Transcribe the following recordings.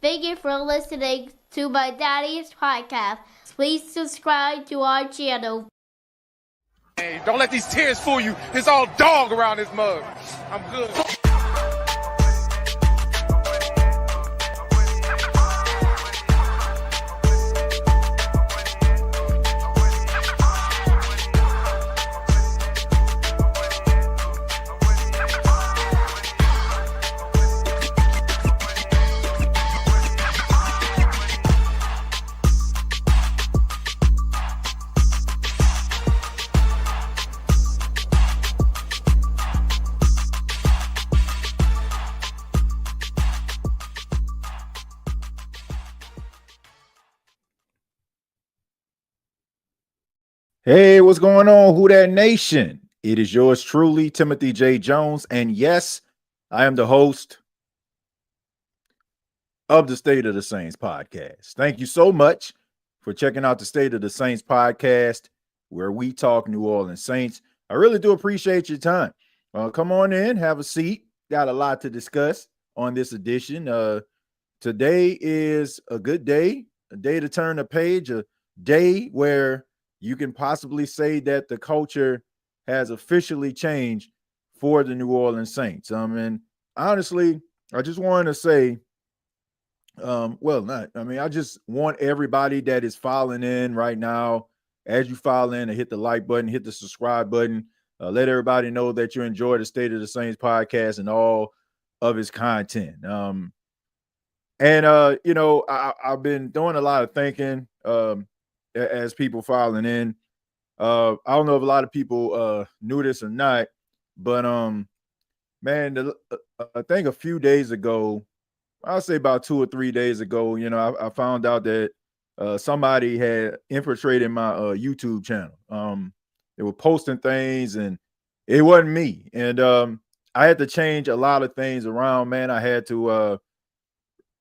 Thank you for listening to my daddy's podcast. Please subscribe to our channel. Hey, don't let these tears fool you. It's all dog around this mug. I'm good. Hey, what's going on, Who Dat Nation? It is yours truly, Timothy J. Jones, and yes, I am the host of the State of the Saints podcast. Thank you so much for checking out the State of the Saints podcast, where we talk New Orleans Saints. I really do appreciate your time. Come on in, have a seat. Got a lot to discuss on this edition. Today is a good day, a day to turn the page, a day where you can possibly say that the culture has officially changed for the New Orleans Saints. And honestly, I just wanted to say, I just want everybody that is filing in right now, as you file in, to hit the like button, hit the subscribe button, let everybody know that you enjoy the State of the Saints podcast and all of its content. I've been doing a lot of thinking as people filing in. I don't know if a lot of people knew this or not, but I think a few days ago, I'll say about 2 or 3 days ago, I found out that somebody had infiltrated my YouTube channel. They were posting things and it wasn't me. And I had to change a lot of things around, man. I had to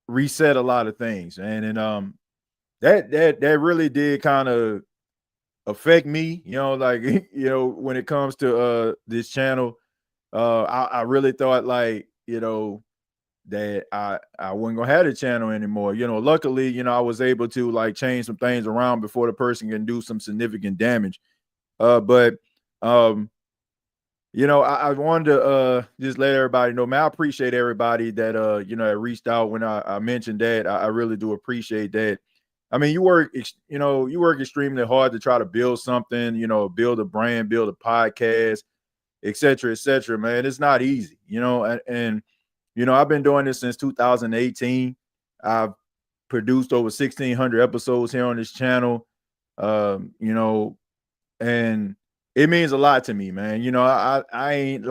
reset a lot of things. And that really did kind of affect me, when it comes to this channel. I really thought that I wasn't gonna have the channel anymore. Luckily, I was able to change some things around before the person can do some significant damage. But I wanted to just let everybody know, man, I appreciate everybody that that reached out when I mentioned that. I really do appreciate that. I mean, you work extremely hard to try to build something, build a brand, build a podcast, et cetera, man. It's not easy, and I've been doing this since 2018. I've produced over 1,600 episodes here on this channel, and it means a lot to me, man. I ain't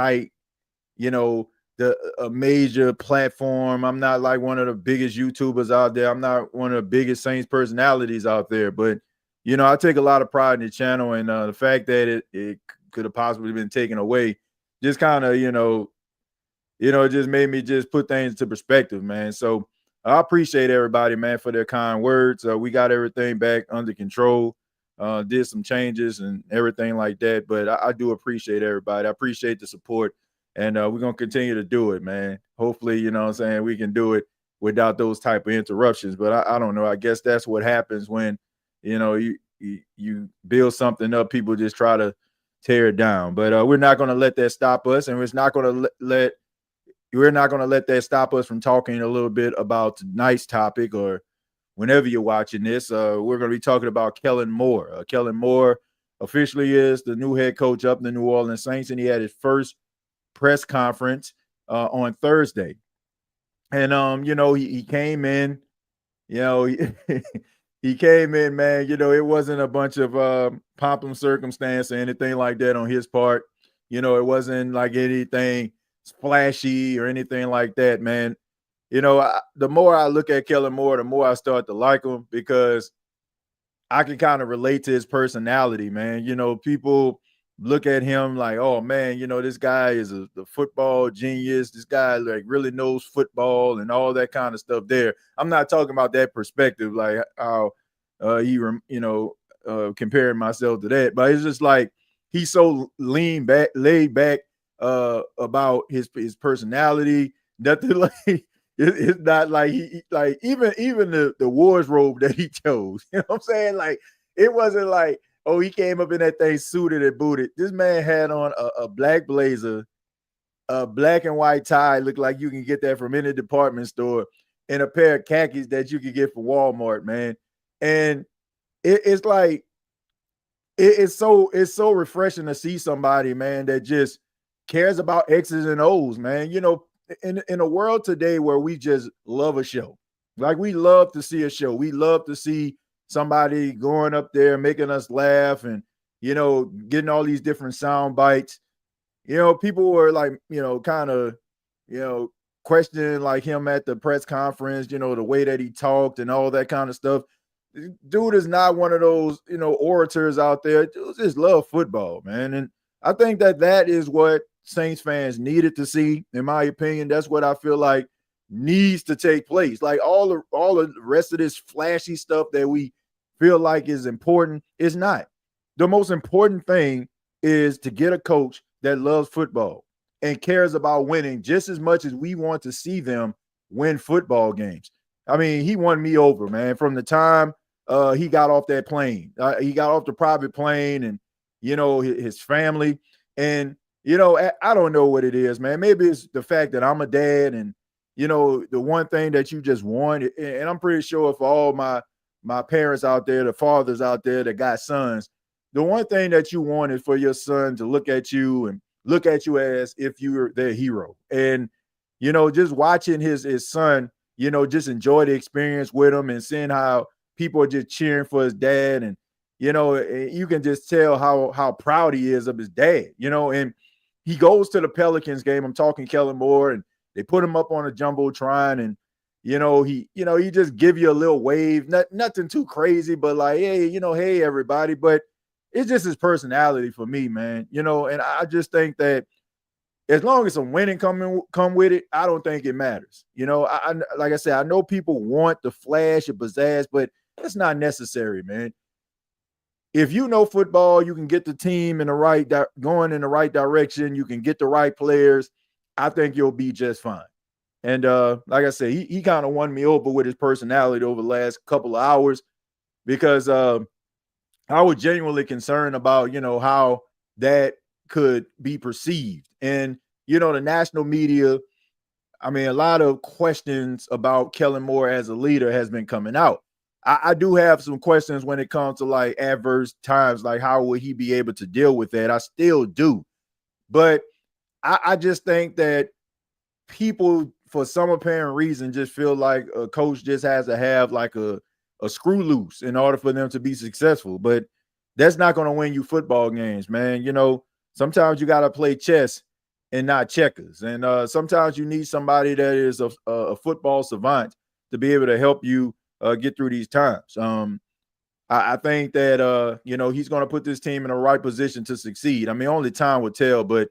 a major platform. I'm not like one of the biggest YouTubers out there. I'm not one of the biggest Saints personalities out there, but I take a lot of pride in the channel, and the fact that it could have possibly been taken away just kind of, it just made me just put things into perspective, man. So I appreciate everybody, man, for their kind words. We got everything back under control, did some changes and everything like that. But I do appreciate everybody. I appreciate the support. And we're going to continue to do it, man. Hopefully, we can do it without those type of interruptions. But I don't know. I guess that's what happens when, you build something up. People just try to tear it down. But we're not going to let that stop us. And we're not going to let that stop us from talking a little bit about tonight's topic, or whenever you're watching this. We're going to be talking about Kellen Moore. Kellen Moore officially is the new head coach up in the New Orleans Saints, and he had his first press conference on Thursday. And he came in, he came in, man. It wasn't a bunch of pomp and circumstance or anything like that on his part. It wasn't like anything flashy or anything like that, man. The more I look at Kellen Moore, the more I start to like him, because I can kind of relate to his personality, man. People look at him like, oh man, this guy is the football genius. This guy really knows football and all that kind of stuff there. I'm not talking about that perspective, like how comparing myself to that, but it's just like he's so laid back about his personality. Nothing like It's not like like even the wardrobe that he chose. You know what I'm saying? Like it wasn't like, oh, he came up in that thing suited and booted. This man had on a black blazer, a black and white tie, looked like you can get that from any department store, and a pair of khakis that you could get from Walmart, man. And it's like it's so refreshing to see somebody, man, that just cares about X's and O's, man. You know, in a world today where we just love a show, like we love to see a show, we love to see somebody going up there making us laugh, and getting all these different sound bites. People were like, kind of, questioning like him at the press conference, the way that he talked and all that kind of stuff. Dude is not one of those, orators out there. Dude just love football, man. And I think that is what Saints fans needed to see, in my opinion. That's what I feel like needs to take place. Like all the rest of this flashy stuff that we feel like is important is not. The most important thing is to get a coach that loves football and cares about winning just as much as we want to see them win football games. I mean, he won me over, man, from the time he got off that plane. He got off the private plane, and his family. And I don't know what it is, man. Maybe it's the fact that I'm a dad, and the one thing that you just want. And I'm pretty sure for all my parents out there, the fathers out there that got sons, the one thing that you want is for your son to look at you as if you were their hero. And just watching his son, just enjoy the experience with him and seeing how people are just cheering for his dad. And you can just tell how proud he is of his dad. And he goes to the Pelicans game. I'm talking Kellen Moore, and they put him up on a jumbotron, and he just give you a little wave, nothing too crazy, but like, hey, hey everybody. But it's just his personality for me, man. And I just think that as long as some winning come with it, I don't think it matters. I like I said, I know people want the flash of pizzazz, but that's not necessary, man. If you know football, you can get the team going in the right direction. You can get the right players. I think you'll be just fine. And like I said, he kind of won me over with his personality over the last couple of hours, because I was genuinely concerned about, how that could be perceived. And, the national media, I mean, a lot of questions about Kellen Moore as a leader has been coming out. I do have some questions when it comes to like adverse times, like how will he be able to deal with that? I still do. But I just think that people, for some apparent reason, just feel like a coach just has to have like a screw loose in order for them to be successful. But that's not going to win you football games, man. Sometimes you got to play chess and not checkers. And sometimes you need somebody that is a football savant to be able to help you get through these times. I think that, he's going to put this team in the right position to succeed. I mean, only time will tell, but,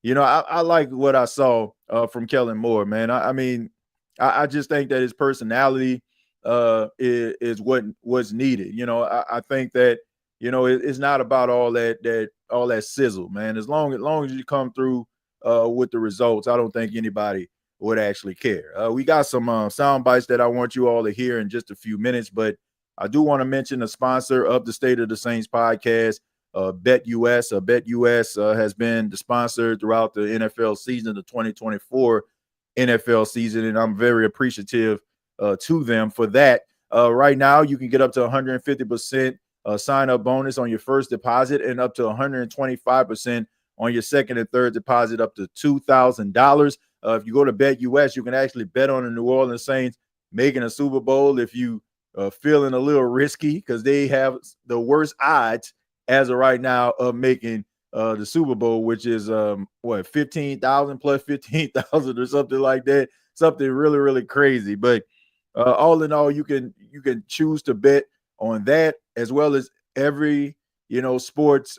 I like what I saw from Kellen Moore, man. I just think that his personality is what's needed. I think that, it's not about all that sizzle, man. As long as you come through with the results, I don't think anybody would actually care. We got some sound bites that I want you all to hear in just a few minutes, but I do want to mention the sponsor of the State of the Saints podcast, BetUS. BetUS has been the sponsor throughout the NFL season, the 2024 NFL season, and I'm very appreciative to them for that. Right now, you can get up to 150% sign-up bonus on your first deposit, and up to 125% on your second and third deposit, up to $2,000. If you go to BetUS, you can actually bet on the New Orleans Saints making a Super Bowl if you feeling a little risky, because they have the worst odds as of right now of making the Super Bowl, which is 15,000 plus 15,000 or something like that. Something really, really crazy. But all in all, you can choose to bet on that, as well as every sports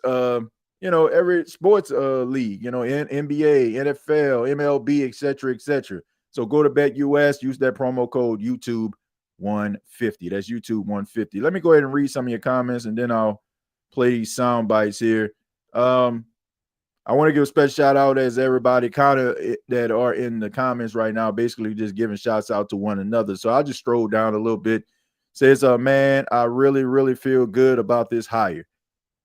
every sports league, in NBA, NFL, MLB, etc., etc. So go to BetUS, use that promo code YouTube150. That's YouTube150. Let me go ahead and read some of your comments, and then I'll play these sound bites here. I I want to give a special shout out as everybody kind of that are in the comments right now, basically just giving shouts out to one another. So I'll just scroll down a little bit. Says, man, I really, really feel good about this hire.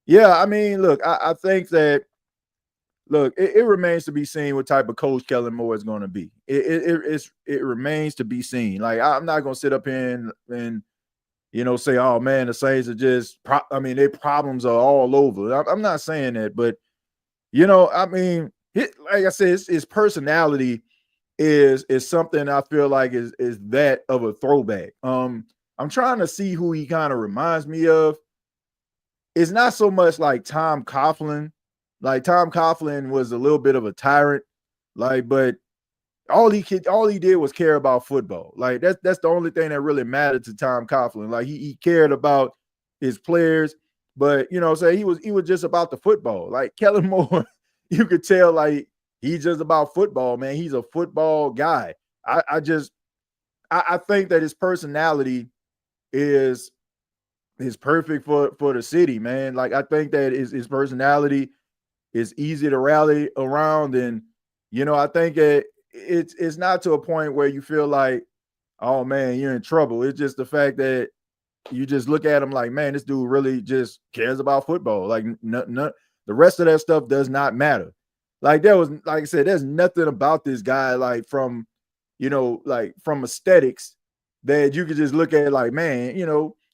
Yeah, I mean, look, I think that it remains to be seen what type of coach Kellen Moore is going to be. It remains to be seen. Like, I'm not going to sit up here and say, oh man, the Saints are just, their problems are all over. I'm not saying that, but I mean, like I said, his personality is something I feel like is that of a throwback. I'm trying to see who he kind of reminds me of. It's not so much like Tom Coughlin. Like Tom Coughlin was a little bit of a tyrant, but all he did was care about football. Like that's the only thing that really mattered to Tom Coughlin. Like he cared about his players, but say he was just about the football. Like Kellen Moore, you could tell like he's just about football, man. He's a football guy. I think that his personality is perfect for the city, man. Like I think that his personality is easy to rally around, and I think that it's not to a point where you feel like, oh man, you're in trouble. It's just the fact that you just look at him like, man, this dude really just cares about football. Like the rest of that stuff does not matter. Like like I said, there's nothing about this guy like from from aesthetics that you could just look at like, man,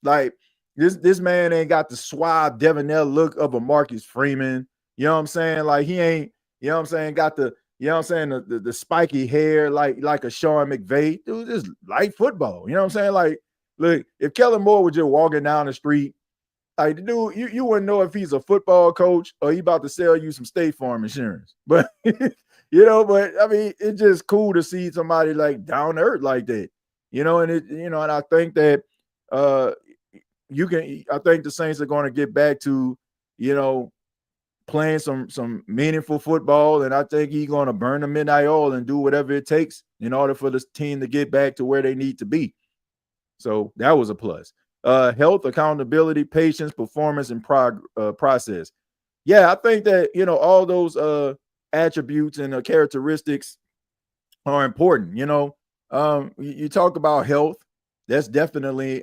like this man ain't got the suave debonair look of a Marcus Freeman. You know what I'm saying? Like he ain't, got the, the spiky hair like a Sean McVay. Dude, just light football. You know what I'm saying? Like, look, if Kellen Moore was just walking down the street, like the dude, you wouldn't know if he's a football coach or he about to sell you some State Farm insurance. But but I mean, it's just cool to see somebody like down to earth like that. And and I think that I think the Saints are going to get back to, playing some meaningful football, and I think he's going to burn the midnight oil and do whatever it takes in order for this team to get back to where they need to be. So that was a plus. Health, accountability, patience, performance, and process. Yeah, I think that all those attributes and characteristics are important. You talk about health, that's definitely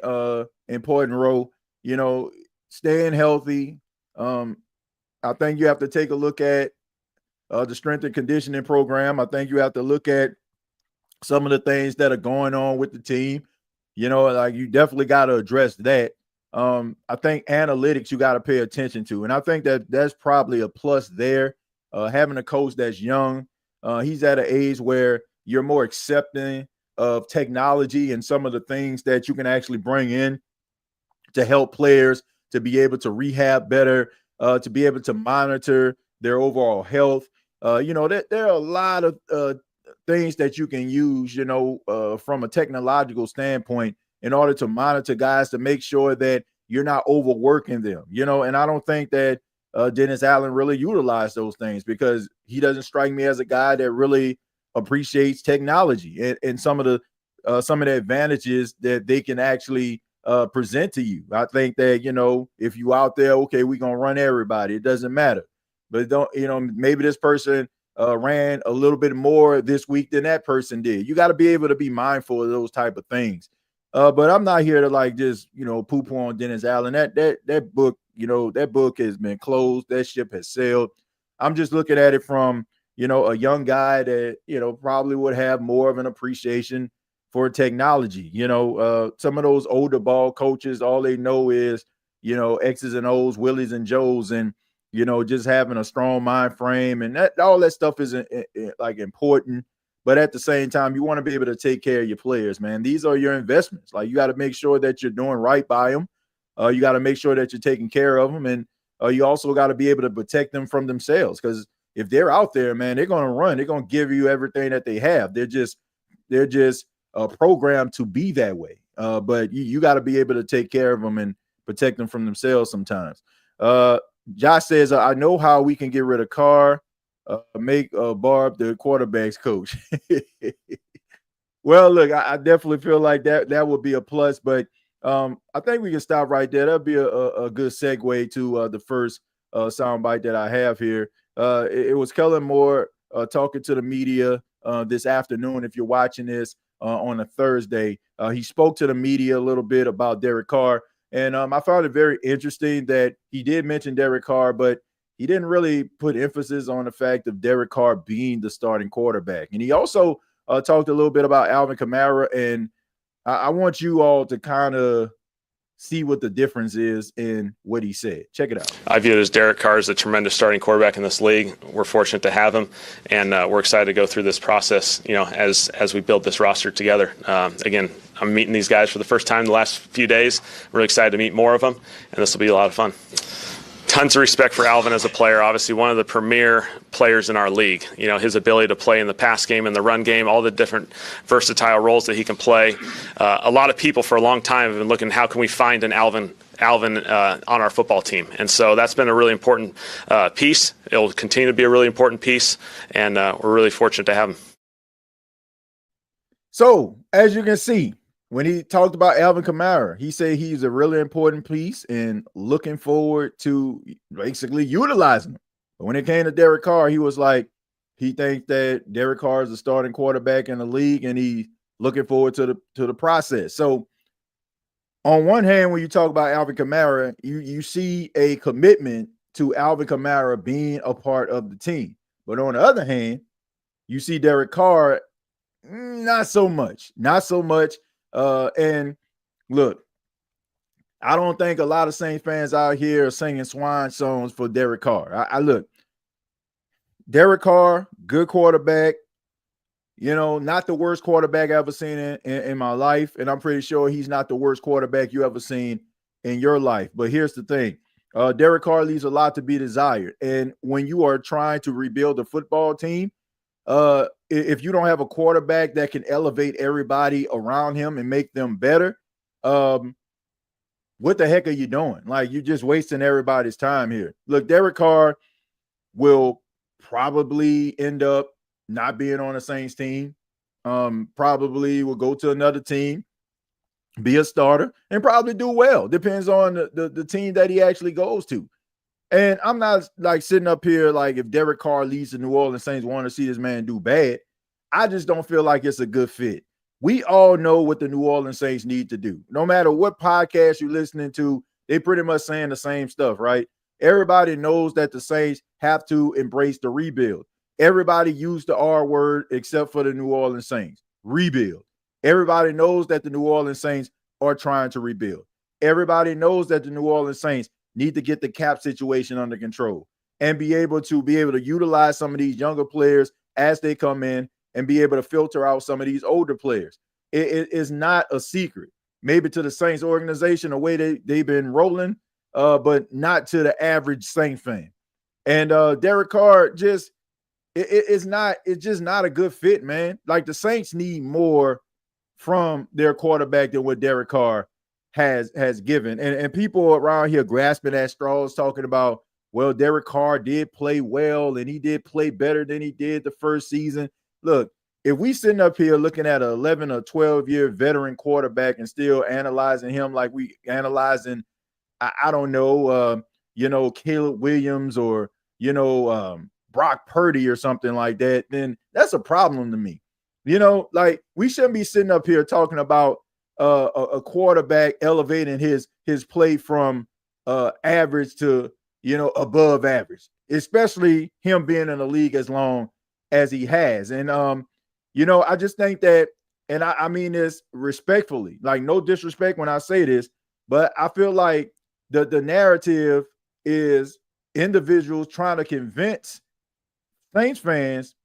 important role. Staying healthy. I think you have to take a look at the strength and conditioning program. I think you have to look at some of the things that are going on with the team. Like you definitely got to address that. I think analytics you got to pay attention to. And I think that that's probably a plus there. Having a coach that's young, he's at an age where you're more accepting of technology and some of the things that you can actually bring in to help players to be able to rehab better, to be able to monitor their overall health. There are a lot of things that you can use, from a technological standpoint in order to monitor guys to make sure that you're not overworking them, and I don't think that Dennis Allen really utilized those things because he doesn't strike me as a guy that really appreciates technology and some of the advantages that they can actually present to you. I think that, if you out there, okay, we're going to run everybody. It doesn't matter. But maybe this person ran a little bit more this week than that person did. You got to be able to be mindful of those type of things. But I'm not here to like just, poo-poo on Dennis Allen. That book, that book has been closed. That ship has sailed. I'm just looking at it from, a young guy that, probably would have more of an appreciation for technology. Some of those older ball coaches, all they know is, X's and O's, Willies and Joes, and, just having a strong mind frame. And that all that stuff is like important. But at the same time, you want to be able to take care of your players, man. These are your investments. Like you got to make sure that you're doing right by them. You got to make sure that you're taking care of them. And you also got to be able to protect them from themselves. Because if they're out there, man, they're going to run. They're going to give you everything that they have. They're just programmed to be that way. But you got to be able to take care of them and protect them from themselves sometimes. Josh says, I know how we can get rid of Carr, make Barb the quarterback's coach. Well, look, I definitely feel like that would be a plus. But I think we can stop right there. That'd be a good segue to the first soundbite that I have here. It was Kellen Moore talking to the media this afternoon. If you're watching this on a Thursday, he spoke to the media a little bit about Derek Carr. And I found it very interesting that he did mention Derek Carr, but he didn't really put emphasis on the fact of Derek Carr being the starting quarterback. And he also talked a little bit about Alvin Kamara. And I want you all to kind of see what the difference is in what he said. Check it out. I view it as Derek Carr is a tremendous starting quarterback in this league. We're fortunate to have him, and we're excited to go through this process, as we build this roster together. Again, I'm meeting these guys for the first time the last few days. Really excited to meet more of them, and this will be a lot of fun. Tons of respect for Alvin as a player. Obviously, one of the premier players in our league. His ability to play in the pass game and the run game, all the different versatile roles that he can play. A lot of people for a long time have been looking, how can we find an Alvin on our football team? And so that's been a really important piece. It'll continue to be a really important piece, and we're really fortunate to have him. So, as you can see, when he talked about Alvin Kamara, he said he's a really important piece and looking forward to basically utilizing him. But when it came to Derek Carr, he was like, he thinks that Derek Carr is the starting quarterback in the league, and he's looking forward to the process. So, on one hand, when you talk about Alvin Kamara, you see a commitment to Alvin Kamara being a part of the team. But on the other hand, you see Derek Carr, not so much. And look, I don't think a lot of Saints fans out here are singing swan songs for Derek Carr. I look, Derek Carr, good quarterback, not the worst quarterback I've ever seen in my life. And I'm pretty sure he's not the worst quarterback you ever seen in your life. But here's the thing. Derek Carr leaves a lot to be desired. And when you are trying to rebuild a football team, if you don't have a quarterback that can elevate everybody around him and make them better, what the heck are you doing? Like, you're just wasting everybody's time here. Look, Derek Carr will probably end up not being on the Saints team. Probably will go to another team, be a starter, and probably do well. Depends on the team that he actually goes to. And I'm not like sitting up here like if Derek Carr leads the New Orleans Saints want to see this man do bad. I just don't feel like it's a good fit. We all know what the New Orleans Saints need to do. No matter what podcast you're listening to, they pretty much saying the same stuff, right? Everybody knows that the Saints have to embrace the rebuild. Everybody used the R word except for the New Orleans Saints. Rebuild. Everybody knows that the New Orleans Saints are trying to rebuild. Everybody knows that the New Orleans Saints need to get the cap situation under control and be able to utilize some of these younger players as they come in and be able to filter out some of these older players. It is not a secret. Maybe to the Saints organization, the way they've been rolling, but not to the average Saint fan. And Derek Carr it's just not a good fit, man. Like, the Saints need more from their quarterback than what Derek Carr has given. And people around here grasping at straws talking about, well, Derek Carr did play well and he did play better than he did the first season. Look, if we sitting up here looking at an 11 or 12-year veteran quarterback and still analyzing him like we analyzing, I don't know, Caleb Williams or, Brock Purdy or something like that, then that's a problem to me. Like, we shouldn't be sitting up here talking about a quarterback elevating his play from average to, above average, especially him being in the league as long as he has. And, I just think that, and I mean this respectfully, like, no disrespect when I say this, but I feel like the narrative is individuals trying to convince Saints fans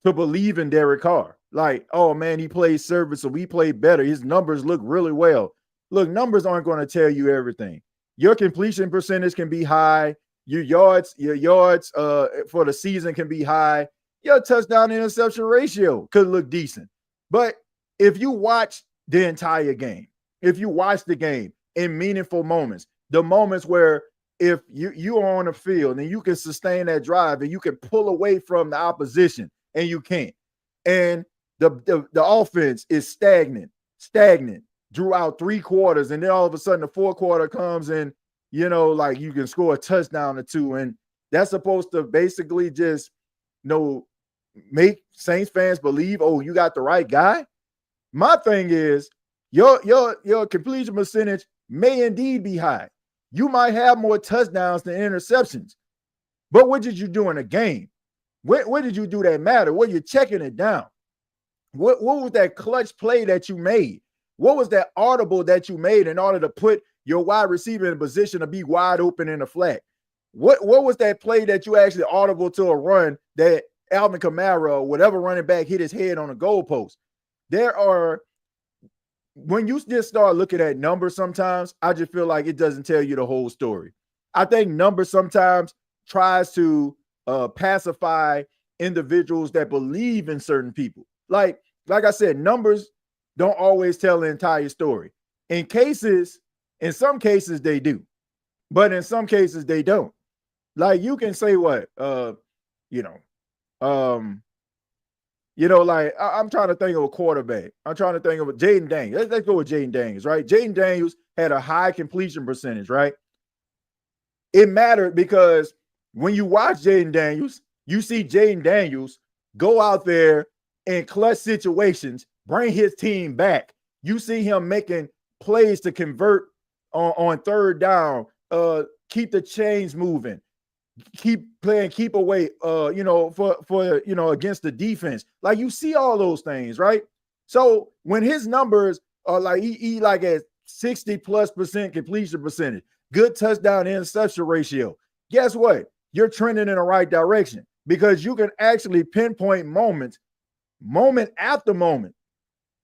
to believe in Derek Carr. Like, oh man, he plays service, so we play better. His numbers look really well. Look, numbers aren't going to tell you everything. Your completion percentage can be high. Your yards for the season can be high. Your touchdown to interception ratio could look decent. But if you watch the entire game, if you watch the game in meaningful moments, the moments where if you are on the field and you can sustain that drive and you can pull away from the opposition and you can't. And the offense is stagnant throughout 3 quarters. And then all of a sudden the 4th quarter comes and like you can score a touchdown or two, and that's supposed to basically just, make Saints fans believe, oh, you got the right guy. My thing is your completion percentage may indeed be high. You might have more touchdowns than interceptions, but what did you do in a game? What did you do that matter? Well, you're checking it down. What was that clutch play that you made? What was that audible that you made in order to put your wide receiver in a position to be wide open in the flat? What was that play that you actually audible to a run that Alvin Kamara or whatever running back hit his head on a goalpost? When you just start looking at numbers sometimes, I just feel like it doesn't tell you the whole story. I think numbers sometimes tries to pacify individuals that believe in certain people. Like I said, numbers don't always tell the entire story. In some cases they do, but in some cases they don't. Like you can say what, like I'm trying to think of a quarterback. I'm trying to think of Jaden Daniels. Let's go with Jaden Daniels, right? Jaden Daniels had a high completion percentage, right? It mattered because when you watch Jaden Daniels, you see Jaden Daniels go out there in clutch situations, bring his team back. You see him making plays to convert on third down, keep the chains moving, keep playing, keep away, for against the defense. Like you see all those things, right? So when his numbers are like he like at 60+% completion percentage, good touchdown interception ratio, guess what? You're trending in the right direction because you can actually pinpoint moment after moment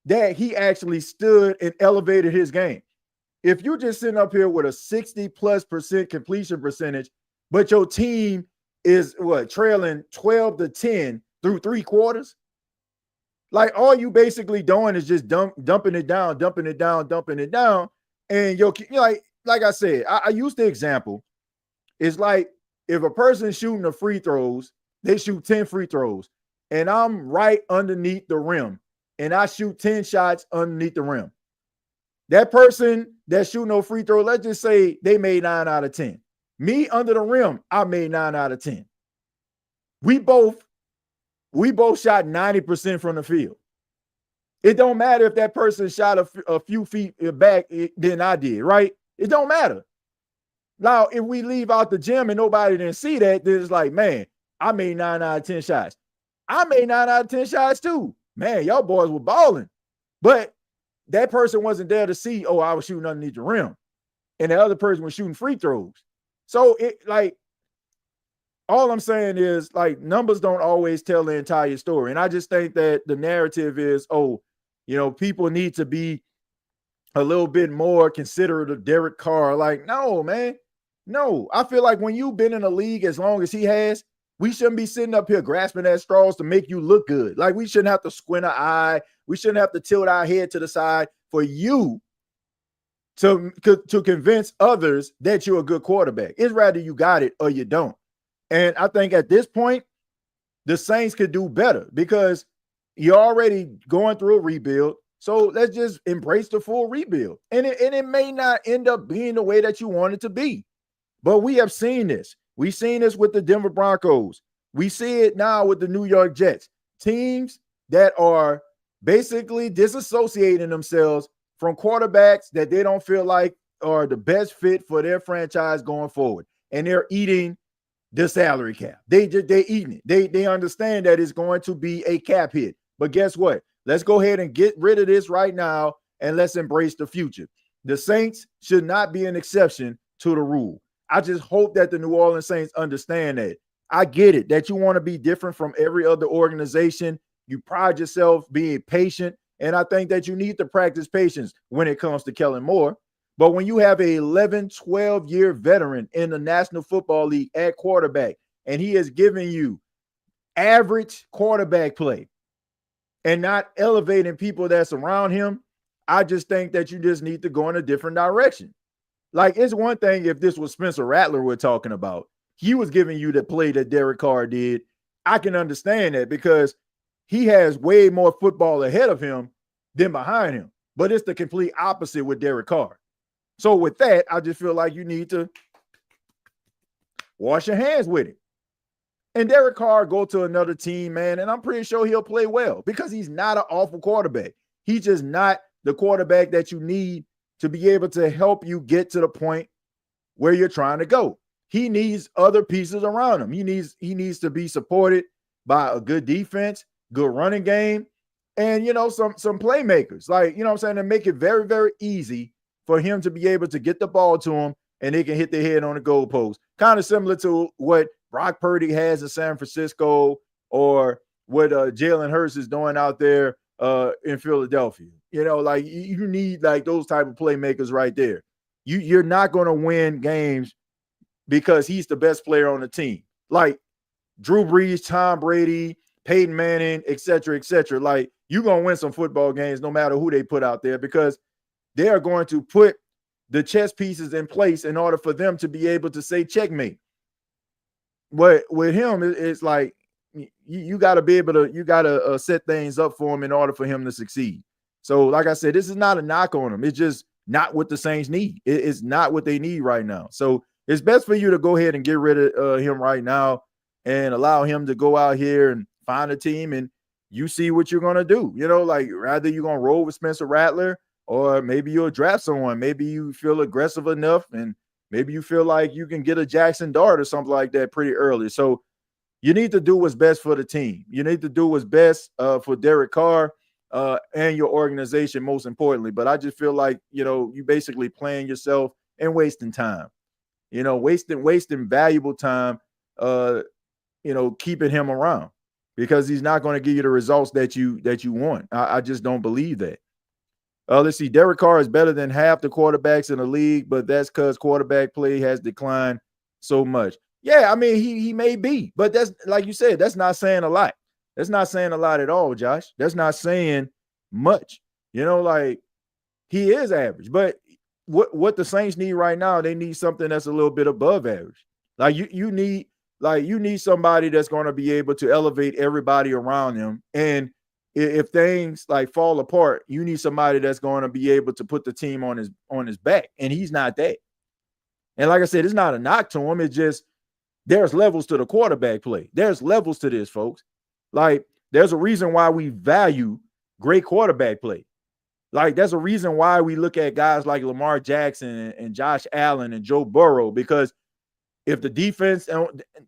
that he actually stood and elevated his game. If you're just sitting up here with a 60+% completion percentage, but your team is trailing 12-10 through 3 quarters, like all you basically doing is just dumping it down. And like I said, I use the example. It's like if a person's shooting the free throws, they shoot 10 free throws, and I'm right underneath the rim, and I shoot 10 shots underneath the rim. That person that shoot no free throw, let's just say they made 9 out of 10. Me under the rim, I made 9 out of 10. We both shot 90% from the field. It don't matter if that person shot a few feet back than I did, right? It don't matter. Now, if we leave out the gym and nobody didn't see that, then it's like, man, I made 9 out of 10 shots. I made 9 out of 10 shots too. Man, y'all boys were balling. But that person wasn't there to see, oh, I was shooting underneath the rim. And the other person was shooting free throws. So all I'm saying is numbers don't always tell the entire story. And I just think that the narrative is, people need to be a little bit more considerate of Derek Carr. Like, no, man. No, I feel like when you've been in the league as long as he has, we shouldn't be sitting up here grasping at straws to make you look good. Like we shouldn't have to squint an eye. We shouldn't have to tilt our head to the side for you to convince others that you're a good quarterback. It's rather you got it or you don't. And I think at this point, the Saints could do better because you're already going through a rebuild. So let's just embrace the full rebuild. And it may not end up being the way that you want it to be. But we have seen this. We've seen this with the Denver Broncos. We see it now with the New York Jets. Teams that are basically disassociating themselves from quarterbacks that they don't feel like are the best fit for their franchise going forward. And they're eating the salary cap. They're eating it. They understand that it's going to be a cap hit. But guess what? Let's go ahead and get rid of this right now and let's embrace the future. The Saints should not be an exception to the rule. I just hope that the New Orleans Saints understand that. I get it, that you want to be different from every other organization. You pride yourself being patient, and I think that you need to practice patience when it comes to Kellen Moore. But when you have a 11, 12-year veteran in the National Football League at quarterback, and he is giving you average quarterback play and not elevating people that's around him, I just think that you just need to go in a different direction. Like, it's one thing if this was Spencer Rattler we're talking about. He was giving you the play that Derek Carr did. I can understand that because he has way more football ahead of him than behind him. But it's the complete opposite with Derek Carr. So with that, I just feel like you need to wash your hands with it. And Derek Carr go to another team, man, and I'm pretty sure he'll play well because he's not an awful quarterback. He's just not the quarterback that you need to be able to help you get to the point where you're trying to go. He needs other pieces around him. He needs to be supported by a good defense, good running game, and some playmakers. Like, you know what I'm saying, to make it very, very easy for him to be able to get the ball to him and they can hit their head on the goalpost. Kind of similar to what Brock Purdy has in San Francisco or what Jalen Hurts is doing out there in Philadelphia. Like you need like those type of playmakers right there. You're not going to win games because he's the best player on the team. Like Drew Brees, Tom Brady, Peyton Manning, et cetera, et cetera. Like you're going to win some football games no matter who they put out there because they are going to put the chess pieces in place in order for them to be able to say checkmate. But with him, it's like you got to be able to set things up for him in order for him to succeed. So like I said, this is not a knock on him. It's just not what the Saints need. It's not what they need right now. So it's best for you to go ahead and get rid of him right now and allow him to go out here and find a team and you see what you're going to do. Like rather you're going to roll with Spencer Rattler or maybe you'll draft someone. Maybe you feel aggressive enough and maybe you feel like you can get a Jackson Dart or something like that pretty early. So you need to do what's best for the team. You need to do what's best for Derek Carr and your organization, most importantly. But I just feel like, you basically playing yourself and wasting time, wasting valuable time, keeping him around because he's not going to give you the results that you want. I just don't believe that. Let's see. Derek Carr is better than half the quarterbacks in the league, but that's because quarterback play has declined so much. Yeah, I mean, he may be, but that's like you said, that's not saying a lot. That's not saying a lot at all, Josh. That's not saying much. Like he is average, but what the Saints need right now, they need something that's a little bit above average. Like you need somebody that's going to be able to elevate everybody around them. And if things like fall apart, you need somebody that's going to be able to put the team on his back. And he's not that. And like I said, it's not a knock to him. It's just there's levels to the quarterback play. There's levels to this, folks. Like there's a reason why we value great quarterback play. Like there's a reason why we look at guys like Lamar Jackson and Josh Allen and Joe Burrow, because if the defense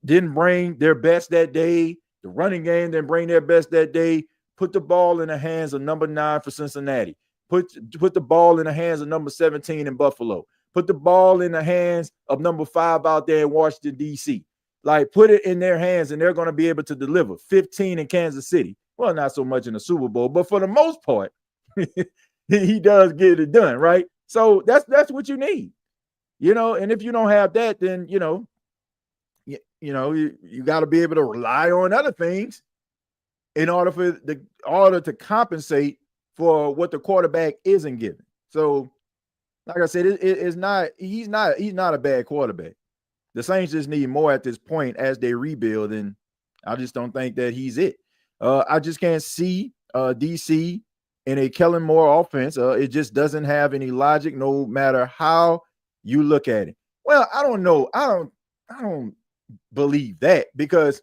didn't bring their best that day, the running game didn't bring their best that day, put the ball in the hands of number 9 for Cincinnati. Put the ball in the hands of number 17 in Buffalo. Put the ball in the hands of number 5 out there in Washington, D.C. Like, put it in their hands, and they're going to be able to deliver. 15 in Kansas City. Well, not so much in the Super Bowl, but for the most part, he does get it done, right? So that's what you need, And if you don't have that, then you got to be able to rely on other things in order to compensate for what the quarterback isn't given. So, like I said, he's not a bad quarterback. The Saints just need more at this point as they rebuild, and I just don't think that he's it. I just can't see DC in a Kellen Moore offense. It just doesn't have any logic, no matter how you look at it. Well, I don't know. I don't believe that, because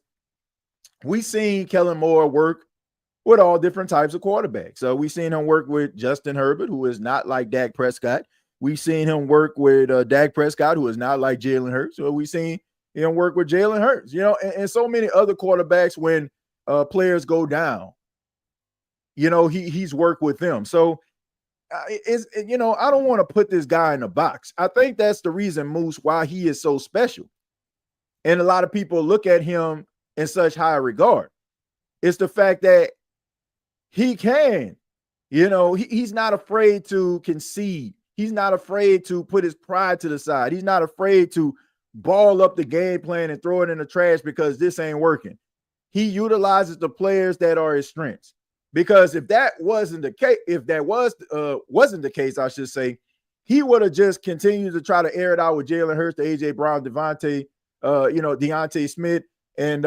we've seen Kellen Moore work with all different types of quarterbacks. So we've seen him work with Justin Herbert, who is not like Dak Prescott. We've seen him work with Dak Prescott, who is not like Jalen Hurts. So we've seen him work with Jalen Hurts, and so many other quarterbacks when players go down. He's worked with them. So I don't want to put this guy in a box. I think that's the reason, Moose, why he is so special. And a lot of people look at him in such high regard. It's the fact that he can, he's not afraid to concede. He's not afraid to put his pride to the side. He's not afraid to ball up the game plan and throw it in the trash because this ain't working. He utilizes the players that are his strengths. Because if that wasn't the case, wasn't the case, I should say, he would have just continued to try to air it out with Jalen Hurts, AJ Brown, Deontay Smith, and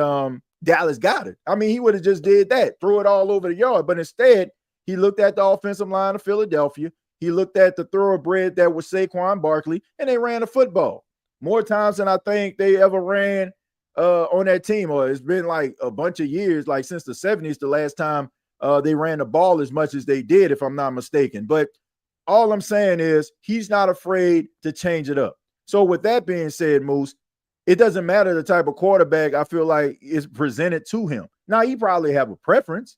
Dallas Goedert. I mean, he would have just did that, threw it all over the yard. But instead, he looked at the offensive line of Philadelphia. He looked at the thoroughbred that was Saquon Barkley, and they ran the football more times than I think they ever ran on that team. Or it's been like a bunch of years, like since the 70s, the last time they ran the ball as much as they did, if I'm not mistaken. But all I'm saying is he's not afraid to change it up. So with that being said, Moose, it doesn't matter the type of quarterback I feel like is presented to him. Now, he probably have a preference,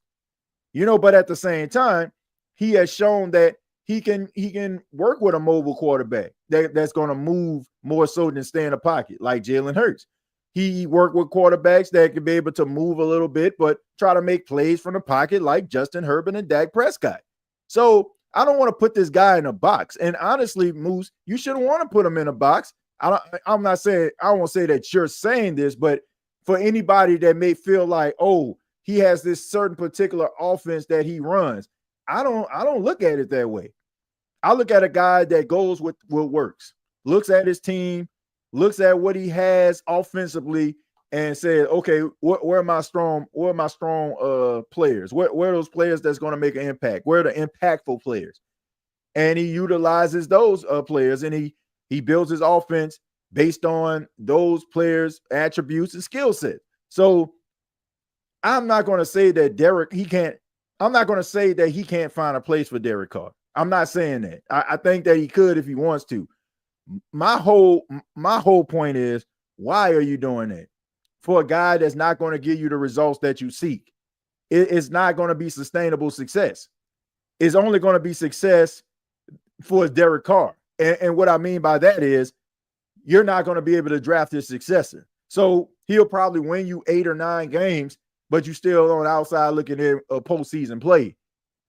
but at the same time, he has shown that he can work with a mobile quarterback that's going to move more so than stay in the pocket, like Jalen Hurts. He worked with quarterbacks that can be able to move a little bit, but try to make plays from the pocket like Justin Herbert and Dak Prescott. So I don't want to put this guy in a box. And honestly, Moose, you shouldn't want to put him in a box. I'm not saying, I won't say that you're saying this, but for anybody that may feel like, oh, he has this certain particular offense that he runs, I don't look at it that way. I look at a guy that goes with what works, looks at his team, looks at what he has offensively, and said, okay, where are my strong players? Where are those players that's going to make an impact? Where are the impactful players? And he utilizes those players, and he builds his offense based on those players' attributes and skill set. So I'm not going to say that I'm not going to say that he can't find a place for Derek Carr. I'm not saying that. I think that he could if he wants to. My whole point is, why are you doing that? For a guy that's not going to give you the results that you seek. It's not going to be sustainable success. It's only going to be success for Derek Carr. And what I mean by that is, you're not going to be able to draft his successor. So he'll probably win you 8 or 9 games, but you're still on the outside looking at a postseason play.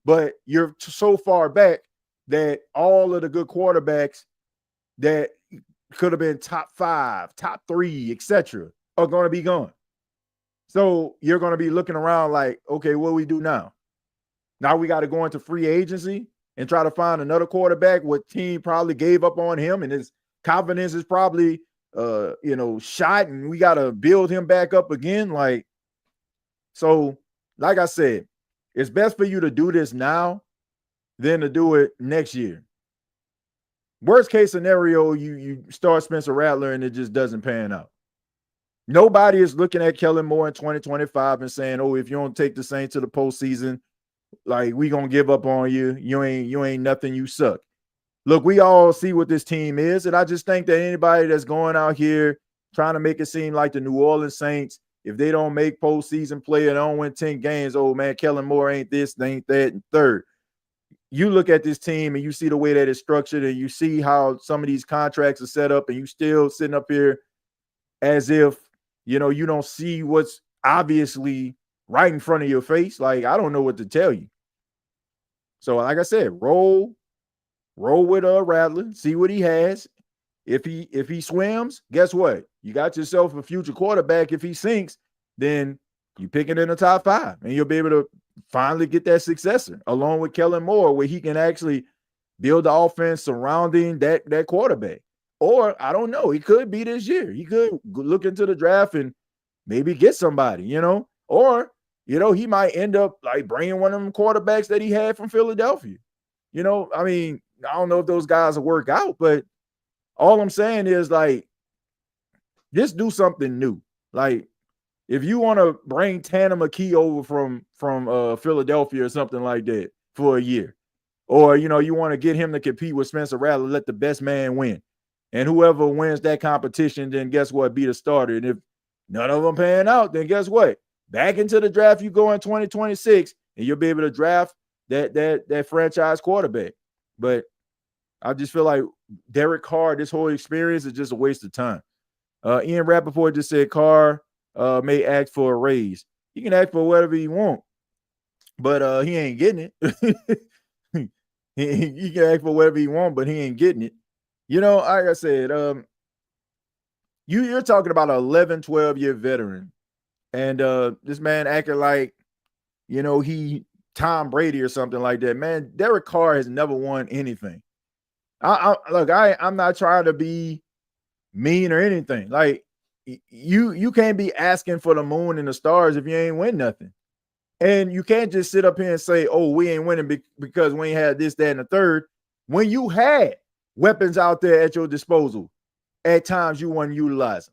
But you're so far back that all of the good quarterbacks that could have been top 5, top 3, etc., are going to be gone. So you're going to be looking around like, okay, what do we do now? Now we got to go into free agency and try to find another quarterback. What team probably gave up on him, and his confidence is probably, shot, and we got to build him back up again. So, like I said, it's best for you to do this now than to do it next year. Worst case scenario, you start Spencer Rattler and it just doesn't pan out. Nobody is looking at Kellen Moore in 2025 and saying, oh, if you don't take the Saints to the postseason, like, we gonna give up on you. You ain't nothing, you suck. Look, we all see what this team is, and I just think that anybody that's going out here trying to make it seem like the New Orleans Saints, if they don't make postseason play and don't win 10 games, oh man, Kellen Moore ain't this, ain't that, and third. You look at this team and you see the way that it's structured, and you see how some of these contracts are set up, and you still sitting up here as if, you don't see what's obviously right in front of your face. Like, I don't know what to tell you. So, like I said, roll with Rattler, see what he has. If he swims, guess what? You got yourself a future quarterback. If he sinks, then you pick it in the top 5, and you'll be able to finally get that successor along with Kellen Moore, where he can actually build the offense surrounding that quarterback. Or, I don't know, he could be this year. He could look into the draft and maybe get somebody, or, he might end up like bringing one of them quarterbacks that he had from Philadelphia. I mean, I don't know if those guys will work out, but all I'm saying is, like, just do something new. Like, if you want to bring Tanner McKee over from Philadelphia or something like that for a year, or, you want to get him to compete with Spencer Rattler, let the best man win. And whoever wins that competition, then guess what? Be the starter. And if none of them pan out, then guess what? Back into the draft you go in 2026, and you'll be able to draft that franchise quarterback. But I just feel like Derek Carr, this whole experience is just a waste of time. Ian Rappaport just said Carr may ask for a raise. He can ask for whatever he wants, but he ain't getting it. He can ask for whatever he wants, but he ain't getting it. Like I said, you're talking about an 11, 12-year veteran, and this man acting like, he Tom Brady or something like that. Man, Derek Carr has never won anything. I'm not trying to be mean or anything. Like, you can't be asking for the moon and the stars if you ain't win nothing. And you can't just sit up here and say, oh, we ain't winning because we ain't had this, that, and the third. when you had weapons out there at your disposal, at times you weren't utilizing.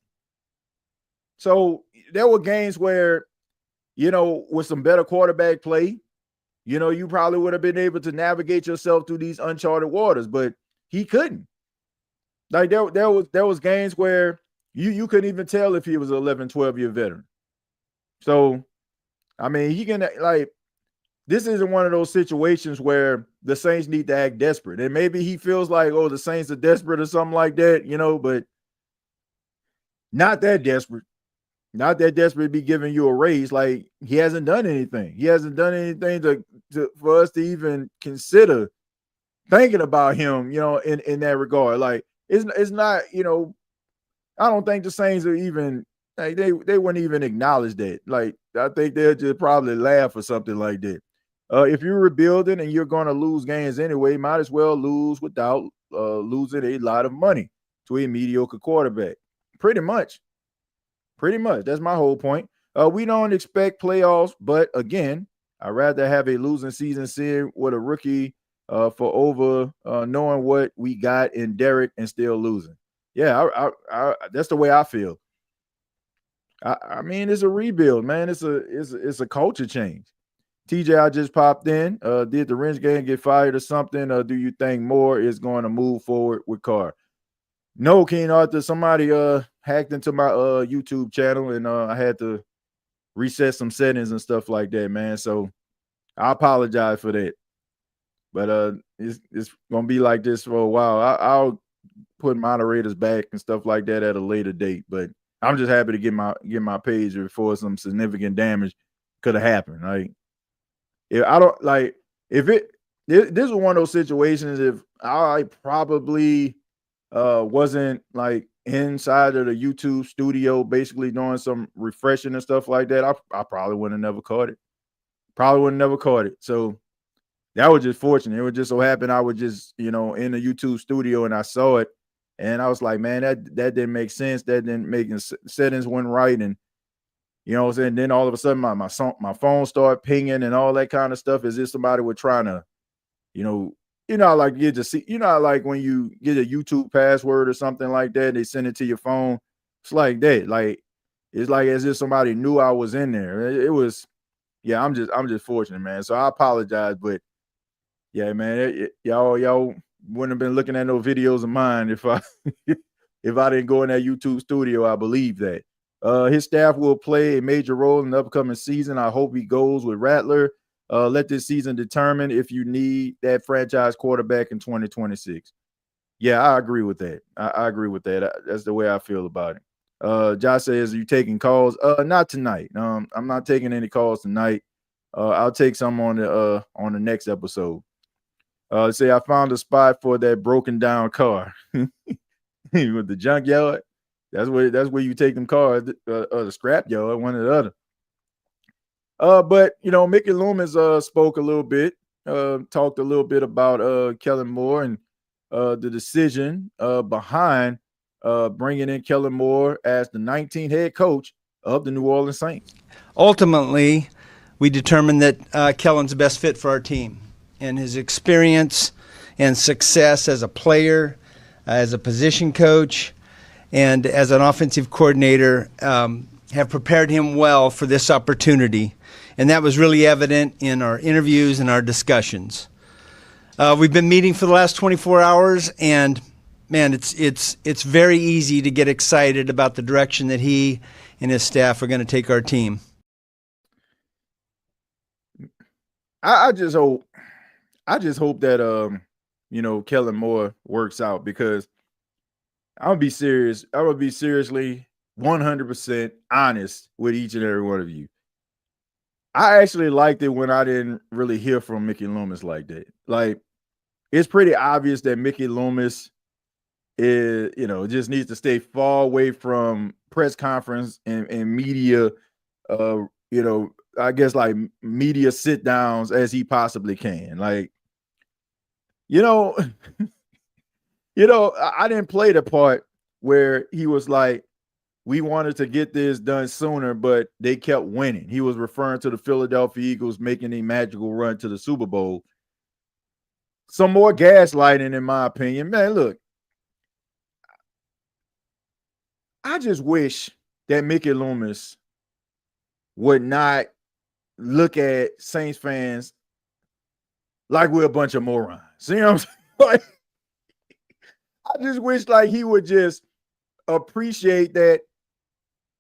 So there were games where, with some better quarterback play, you probably would have been able to navigate yourself through these uncharted waters, but he couldn't. Like there was games where you couldn't even tell if he was an 11, 12-year veteran. So, I mean, he can, like, this isn't one of those situations where the Saints need to act desperate. And maybe he feels like, oh, the Saints are desperate or something like that, but not that desperate. Not that desperate to be giving you a raise. Like, he hasn't done anything. He hasn't done anything for us to even consider thinking about him, in that regard. Like, it's not, I don't think the Saints are even, like, they wouldn't even acknowledge that. Like, I think they'll just probably laugh or something like that. If you're rebuilding and you're going to lose games anyway, might as well lose without losing a lot of money to a mediocre quarterback. Pretty much. That's my whole point. We don't expect playoffs, but again, I'd rather have a losing season seen with a rookie for over knowing what we got in Derek and still losing. Yeah, I that's the way I feel. I mean, it's a rebuild, man. It's a culture change. TJ, I just popped in. Did the Wrench gang get fired or something? Do you think Moore is going to move forward with Carr? No, King Arthur. Somebody hacked into my YouTube channel, and I had to reset some settings and stuff like that, man. So I apologize for that. But it's gonna be like this for a while. I'll put moderators back and stuff like that at a later date. But I'm just happy to get my page before some significant damage could have happened. Like, if I don't like, if this was one of those situations, if I probably wasn't like inside of the YouTube studio basically doing some refreshing and stuff like that, I probably wouldn't have never caught it. So that was just fortunate. It would just so happen I was just, in the YouTube studio and I saw it and I was like, man, that didn't make sense. That didn't make settings went right. And you know what I'm saying? Then all of a sudden my phone started pinging and all that kind of stuff as if somebody were trying to, like you just see, like when you get a YouTube password or something like that, they send it to your phone. It's like that. Like, it's like as if somebody knew I was in there. It was, yeah, I'm just fortunate, man. So I apologize, but yeah, man, y'all wouldn't have been looking at no videos of mine if I if I didn't go in that YouTube studio. I believe that. His staff will play a major role in the upcoming season. I hope he goes with Rattler. Let this season determine if you need that franchise quarterback in 2026. Yeah, I agree with that. I agree with that. That's the way I feel about it. Josh says, are you taking calls? Not tonight. I'm not taking any calls tonight. I'll take some on the next episode. Say I found a spot for that broken down car with the junkyard. That's where you take them cars, the scrap yard, one or the other. But Mickey Loomis spoke a little bit, talked a little bit about Kellen Moore and the decision behind bringing in Kellen Moore as the 19th head coach of the New Orleans Saints. Ultimately, we determined that Kellen's the best fit for our team, and his experience and success as a player, as a position coach, and as an offensive coordinator have prepared him well for this opportunity. And that was really evident in our interviews and our discussions. We've been meeting for the last 24 hours, and man, it's very easy to get excited about the direction that he and his staff are going to take our team. I just hope that Kellen Moore works out, because I would be seriously 100% honest with each and every one of you. I actually liked it when I didn't really hear from Mickey Loomis like that. Like, it's pretty obvious that Mickey Loomis is, just needs to stay far away from press conference and media, I guess like media sit downs as he possibly can. Like, I didn't play the part where he was like, we wanted to get this done sooner, but they kept winning. He was referring to the Philadelphia Eagles making a magical run to the Super Bowl. some more gaslighting, in my opinion. Man, look, I just wish that Mickey Loomis would not look at Saints fans like we're a bunch of morons. See what I'm saying? Like, I just wish like he would just appreciate that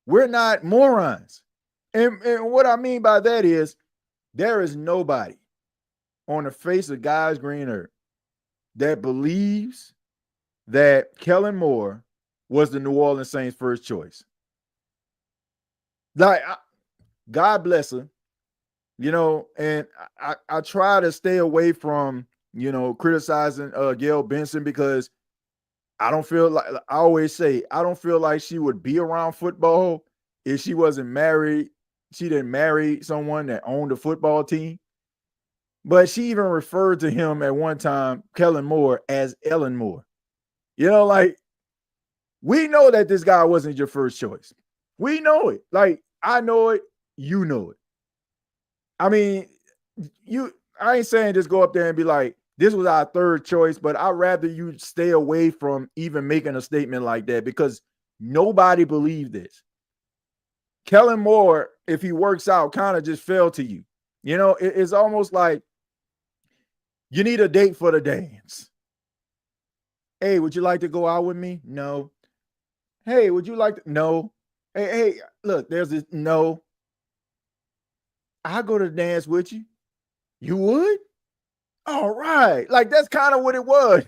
we're not morons. And what I mean by that is there is nobody on the face of God's green earth that believes that Kellen Moore was the New Orleans Saints' first choice. Like, God bless her, and I try to stay away from, criticizing Gail Benson because I don't feel like, I always say, I don't feel like she would be around football if she wasn't married. She didn't marry someone that owned a football team. But she even referred to him at one time, Kellen Moore, as Ellen Moore. Like, we know that this guy wasn't your first choice. We know it. Like, I know it. You know it. I mean, I ain't saying just go up there and be like, this was our third choice, but I'd rather you stay away from even making a statement like that because nobody believed this. Kellen Moore, if he works out, kind of just fell to you. It's almost like you need a date for the dance. Hey, would you like to go out with me? No. Hey, would you like to? No. Hey, look, there's this. No. I'll go to the dance with you. You would? All right. Like, that's kind of what it was.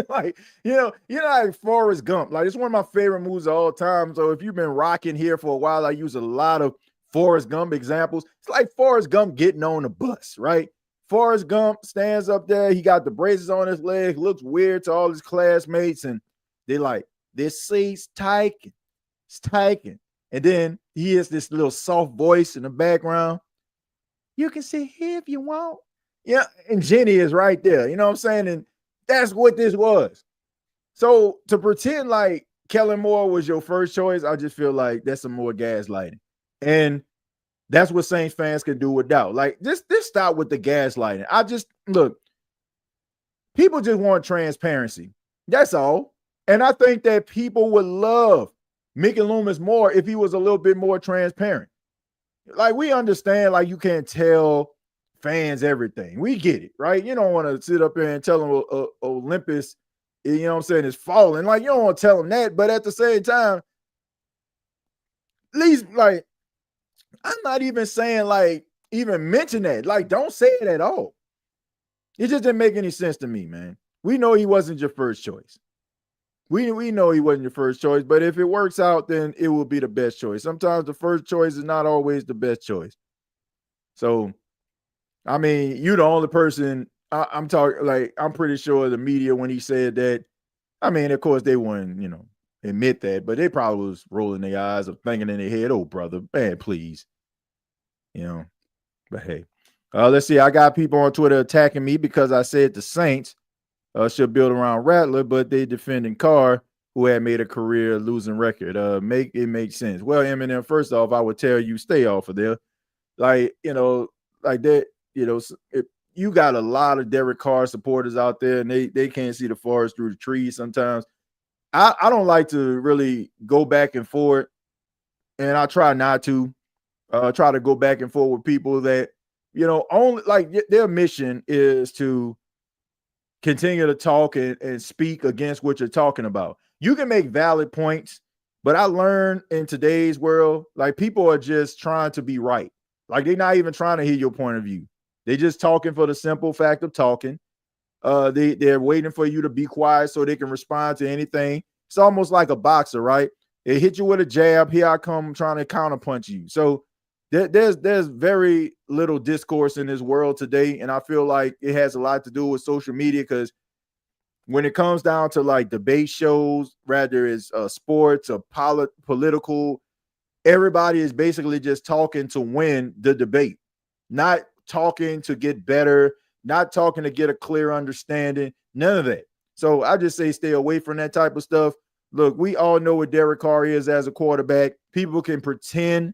Like, like Forrest Gump. Like, it's one of my favorite movies of all time. So if you've been rocking here for a while, I use a lot of Forrest Gump examples. It's like Forrest Gump getting on a bus, right? Forrest Gump stands up there. He got the braces on his leg, looks weird to all his classmates. And they're like, this seat's tight. It's tight. And then he hears this little soft voice in the background. You can sit here if you want. Yeah. And Jenny is right there. You know what I'm saying? And that's what this was. So to pretend like Kellen Moore was your first choice, I just feel like that's some more gaslighting. And that's what Saints fans can do without. Like, just stop with the gaslighting. Look, people just want transparency. That's all. And I think that people would love Mickey Loomis more if he was a little bit more transparent. Like, we understand, like, you can't tell fans everything. We get it, right? You don't want to sit up there and tell them Olympus, is falling. Like, you don't want to tell them that. But at the same time, at least, like, I'm not even saying, like, even mention that. Like, don't say it at all. It just didn't make any sense to me, man. We know he wasn't your first choice. We know he wasn't your first choice, but if it works out, then it will be the best choice. Sometimes the first choice is not always the best choice. So, I mean, you're the only person I'm talking, like, I'm pretty sure the media, when he said that, I mean, of course, they wouldn't, admit that, but they probably was rolling their eyes or thinking in their head, oh, brother, man, please. But hey, let's see. I got people on Twitter attacking me because I said the Saints should build around Rattler, but they defending Carr, who had made a career losing record. Make sense. Well, Eminem, first off, I would tell you stay off of there. Like, like that, if you got a lot of Derek Carr supporters out there and they can't see the forest through the trees sometimes. I don't like to really go back and forth, and I try not to try to go back and forth with people that, only like their mission is to continue to talk and speak against what you're talking about. You can make valid points, but I learned in today's world, like, people are just trying to be right. Like, they're not even trying to hear your point of view. They're just talking for the simple fact of talking. They're waiting for you to be quiet so they can respond to anything. It's almost like a boxer, right? They hit you with a jab. Here I come trying to counterpunch you. So there's very little discourse in this world today, and I feel like it has a lot to do with social media, because when it comes down to like debate shows, rather it's sports or political, everybody is basically just talking to win the debate, not talking to get better, not talking to get a clear understanding, none of that. So I just say stay away from that type of stuff. Look, we all know what Derek Carr is as a quarterback. People can pretend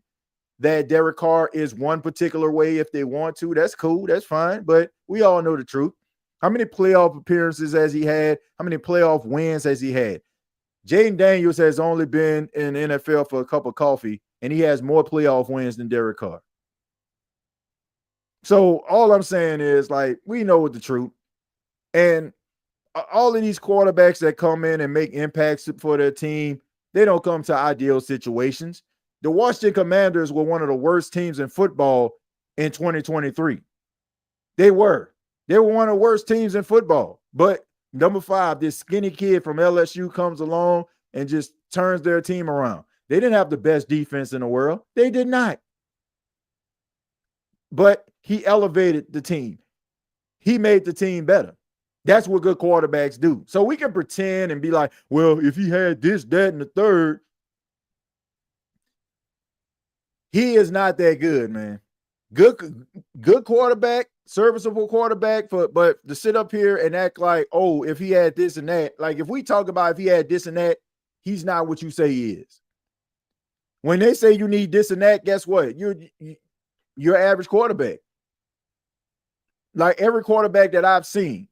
that Derek Carr is one particular way if they want to. That's cool. That's fine. But we all know the truth. How many playoff appearances has he had? How many playoff wins has he had? Jaden Daniels has only been in the NFL for a cup of coffee, and he has more playoff wins than Derek Carr. So all I'm saying is, like, we know what the truth. And all of these quarterbacks that come in and make impacts for their team, they don't come to ideal situations. The Washington Commanders were one of the worst teams in football in 2023. They were. They were one of the worst teams in football. But number 5, this skinny kid from LSU comes along and just turns their team around. They didn't have the best defense in the world. They did not. But he elevated the team. He made the team better. That's what good quarterbacks do. So we can pretend and be like, well, if he had this, that, and the third, he is not that good, man. Good quarterback, serviceable quarterback, but to sit up here and act like, oh, if he had this and that, like if we talk about if he had this and that, he's not what you say he is. When they say you need this and that, guess what? You're average quarterback. Like every quarterback that I've seen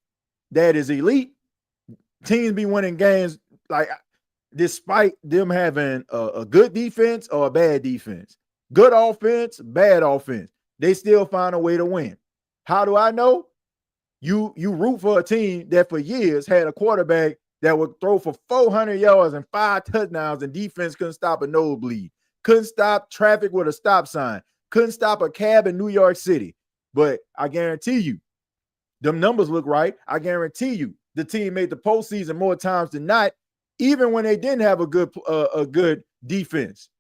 that is elite, teams be winning games like despite them having a good defense or a bad defense. Good offense, bad offense. They still find a way to win. How do I know? You root for a team that for years had a quarterback that would throw for 400 yards and 5 touchdowns, and defense couldn't stop a nosebleed, couldn't stop traffic with a stop sign, couldn't stop a cab in New York City. But I guarantee you, them numbers look right. I guarantee you, the team made the postseason more times than not, even when they didn't have a good defense,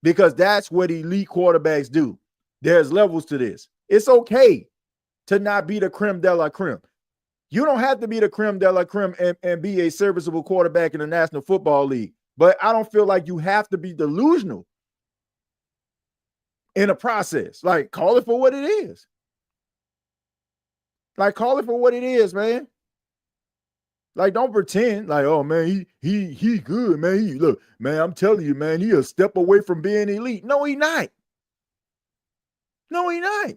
because that's what elite quarterbacks do. There's levels to this. It's okay to not be the creme de la creme. You don't have to be the creme de la creme and be a serviceable quarterback in the National Football League. But I don't feel like you have to be delusional in a process. Like, call it for what it is. Like, call it for what it is, man. Like, don't pretend like, oh man, he good, man. Look, man, I'm telling you, man, he a step away from being elite. No, he not. No, he not.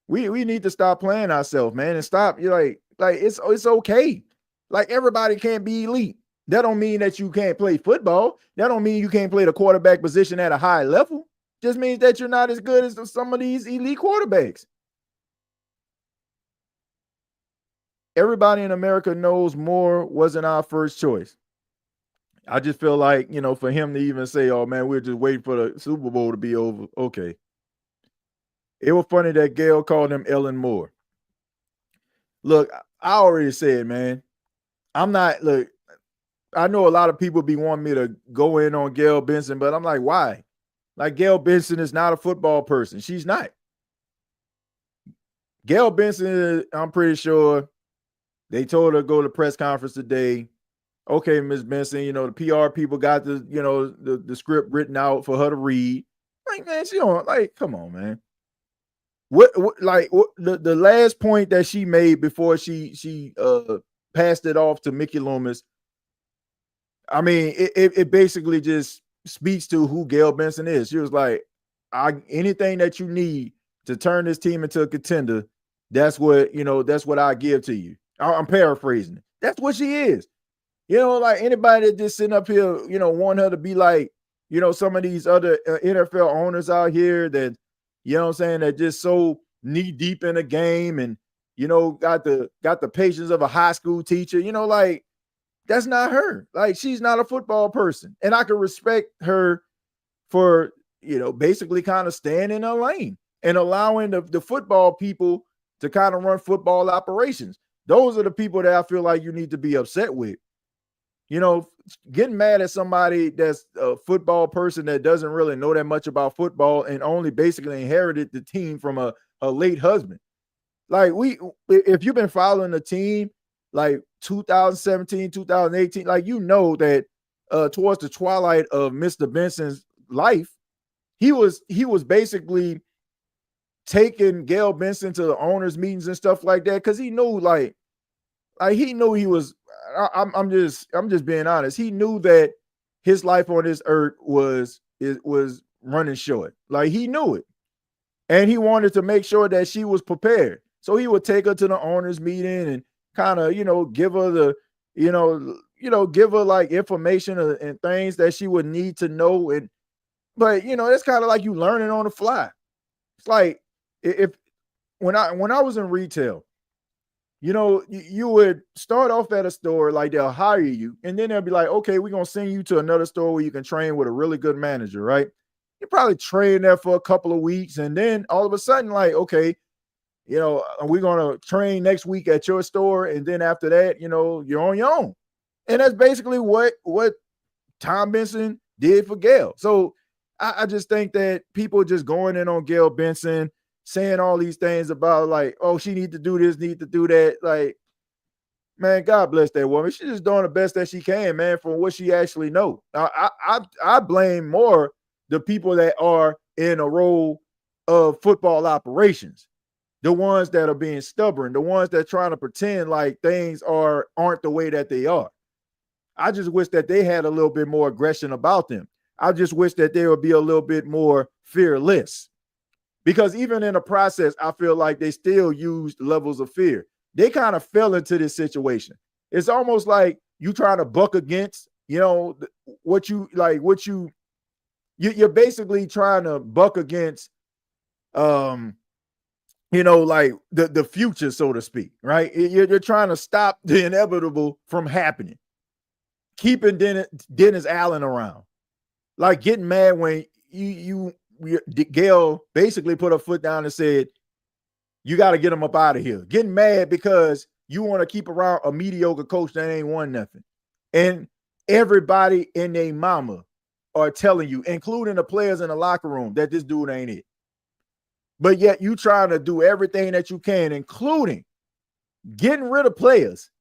We need to stop playing ourselves, man, and stop. You're like it's okay. Like, everybody can't be elite. That don't mean that you can't play football. That don't mean you can't play the quarterback position at a high level. Just means that you're not as good as some of these elite quarterbacks. Everybody in America knows Moore wasn't our first choice. I just feel like, for him to even say, oh man, we're just waiting for the Super Bowl to be over. Okay. It was funny that Gail called him Ellen Moore. Look, I already said, man, I know a lot of people be wanting me to go in on Gail Benson, but I'm like, why? Like, Gail Benson is not a football person. She's not. Gail Benson, I'm pretty sure they told her to go to the press conference today. Okay, Ms. Benson, the PR people got the script written out for her to read. Like, man, she don't, like, come on, man. The last point that she made before she passed it off to Mickey Loomis, I mean, it basically just speaks to who Gail Benson is. She was like, anything that you need to turn this team into a contender, that's what I give to you. I'm paraphrasing it. That's what she is. Like, anybody that just sitting up here, want her to be like, some of these other NFL owners out here that, that just so knee deep in a game and, got the patience of a high school teacher, like, that's not her. Like, she's not a football person. And I can respect her for, basically kind of staying in her lane and allowing the football people to kind of run football operations. Those are the people that I feel like you need to be upset with. Getting mad at somebody that's a football person that doesn't really know that much about football and only basically inherited the team from a late husband. Like, if you've been following the team, like 2017, 2018, like, that towards the twilight of Mr. Benson's life, he was basically taking Gail Benson to the owners' meetings and stuff like that, because he knew, like he knew he was. I'm just being honest. He knew that his life on this earth was running short. Like, he knew it. And he wanted to make sure that she was prepared. So he would take her to the owners meeting and kind of, give her the, give her like information and things that she would need to know. But it's kind of like you learning on the fly. It's like if when I was in retail, you would start off at a store, like they'll hire you, and then they'll be like, okay, we're gonna send you to another store where you can train with a really good manager, right? You probably train there for a couple of weeks, and then all of a sudden, like, okay, we're gonna train next week at your store, and then after that, you're on your own. And that's basically what Tom Benson did for Gail. So I just think that people just going in on Gail Benson, saying all these things about like, oh, she need to do this, need to do that. Like, man, God bless that woman. She's just doing the best that she can, man, from what she actually knows. I blame more the people that are in a role of football operations, the ones that are being stubborn, the ones that are trying to pretend like things aren't the way that they are. I just wish that they had a little bit more aggression about them. I just wish that they would be a little bit more fearless, because even in the process, I feel like they still used levels of fear. They kind of fell into this situation. It's almost like you trying to buck against, you're basically trying to buck against, like the future, so to speak, right? You're trying to stop the inevitable from happening. Keeping Dennis Allen around, like getting mad when Gail basically put her foot down and said, you got to get him up out of here. Getting mad because you want to keep around a mediocre coach that ain't won nothing. And everybody and their mama are telling you, including the players in the locker room, that this dude ain't it. But yet you trying to do everything that you can, including getting rid of players,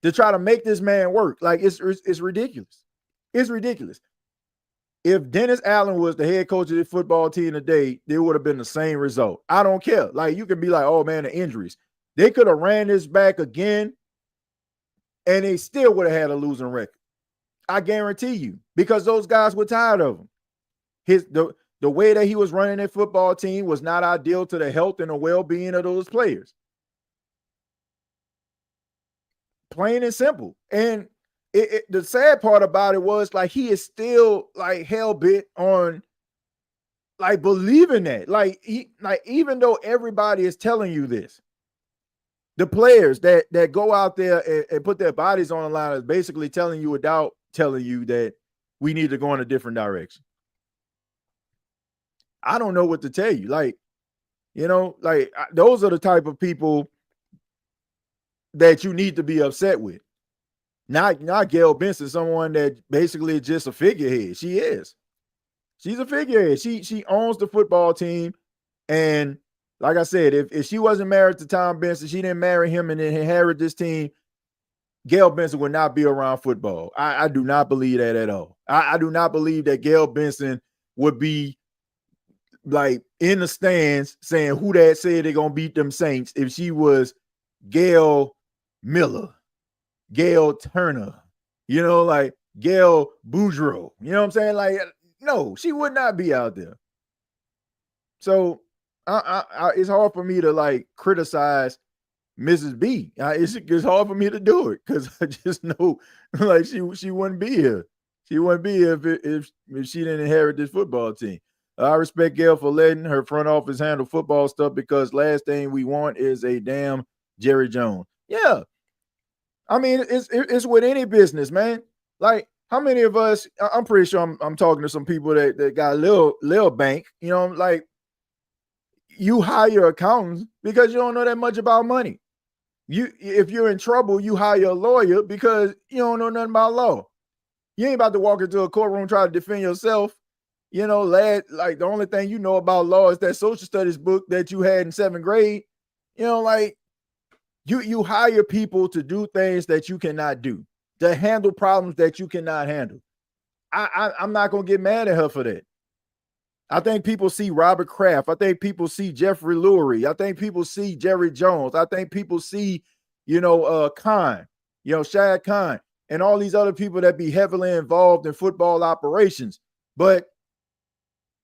to try to make this man work. Like, it's ridiculous. It's ridiculous. If Dennis Allen was the head coach of the football team today, there would have been the same result. I don't care. Like, you can be like, oh man, the injuries. They could have ran this back again, and they still would have had a losing record. I guarantee you, because those guys were tired of him. The way that he was running their football team was not ideal to the health and the well-being of those players. Plain and simple. And the sad part about it was, like, he is still like hell-bent on like believing that. Like, even though everybody is telling you this, the players that go out there and put their bodies on the line is basically telling you without telling you that we need to go in a different direction. I don't know what to tell you. Like, those are the type of people that you need to be upset with. Not Gail Benson, someone that basically is just a figurehead. She is. She's a figurehead. She owns the football team. And like I said, if she wasn't married to Tom Benson, she didn't marry him and then inherit this team, Gail Benson would not be around football. I do not believe that at all. I do not believe that Gail Benson would be like in the stands saying who that said they're going to beat them Saints if she was Gail Miller, Gail Turner, like Gail Boudreaux. You know what I'm saying? Like, no, she would not be out there. So it's hard for me to like criticize Mrs. B. It's hard for me to do it because I just know like she wouldn't be here. She wouldn't be here if she didn't inherit this football team. I respect Gail for letting her front office handle football stuff, because last thing we want is a damn Jerry Jones. Yeah. I mean, it's with any business, man. Like, how many of us, I'm pretty sure I'm talking to some people that got a little bank, like, you hire accountants because you don't know that much about money. If you're in trouble, you hire a lawyer because you don't know nothing about law. You ain't about to walk into a courtroom try to defend yourself. Lad, like the only thing you know about law is that social studies book that you had in 7th grade. Like you hire people to do things that you cannot do, to handle problems that you cannot handle. I'm not gonna get mad at her for that. I think people see Robert Kraft. I think people see Jeffrey Lurie. I think people see Jerry Jones. I think people see, Khan, Shad Khan, and all these other people that be heavily involved in football operations. But,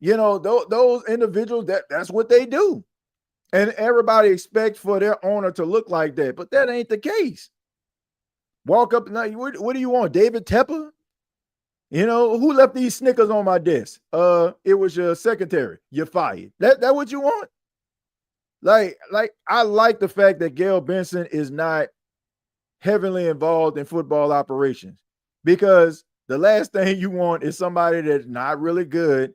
those individuals, that's what they do. And everybody expects for their owner to look like that, but that ain't the case. Walk up and what do you want? David Tepper? Who left these Snickers on my desk? It was your secretary. You're fired. That what you want? Like I like the fact that Gail Benson is not heavily involved in football operations, because the last thing you want is somebody that's not really good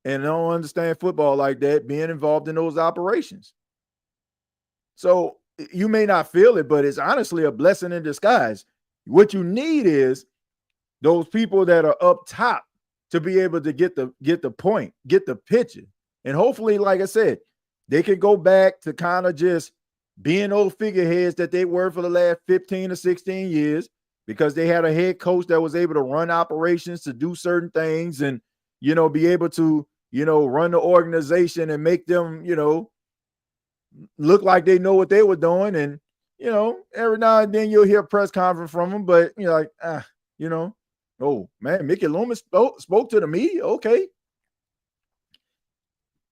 and don't understand football like that being involved in those operations. So you may not feel it, but it's honestly a blessing in disguise. What you need is those people that are up top to be able to get the point, get the picture. And hopefully, like I said, they can go back to kind of just being those figureheads that they were for the last 15 or 16 years, because they had a head coach that was able to run operations, to do certain things, and, be able to, run the organization and make them, look like they know what they were doing. And, every now and then you'll hear a press conference from them, but you're like, oh man, Mickey Loomis spoke to the media. Okay.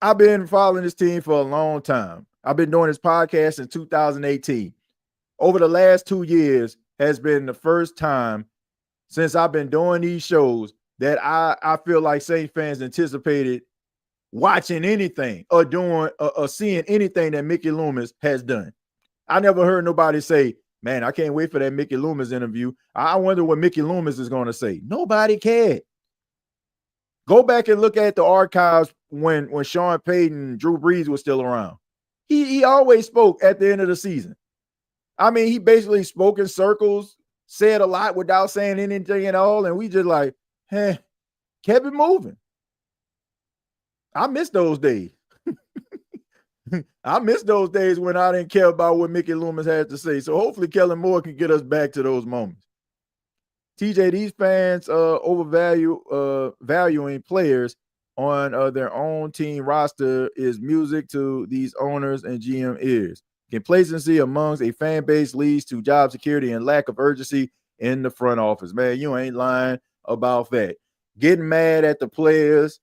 I've been following this team for a long time. I've been doing this podcast in 2018. Over the last 2 years has been the first time since I've been doing these shows that I feel like Saints fans anticipated watching anything or doing or seeing anything that Mickey Loomis has done. I never heard nobody say, man, I can't wait for that Mickey Loomis interview. I wonder what Mickey Loomis is going to say. Nobody cared. Go back and look at the archives when Sean Payton and Drew Brees was still around. He always spoke at the end of the season. I mean, he basically spoke in circles, said a lot without saying anything at all, and we just like, kept it moving. I miss those days. I miss those days when I didn't care about what Mickey Loomis had to say. So hopefully Kellen Moore can get us back to those moments. TJ, these fans valuing players on their own team roster is music to these owners and GM ears. Complacency amongst a fan base leads to job security and lack of urgency in the front office. Man, you ain't lying about that. Getting mad at the players,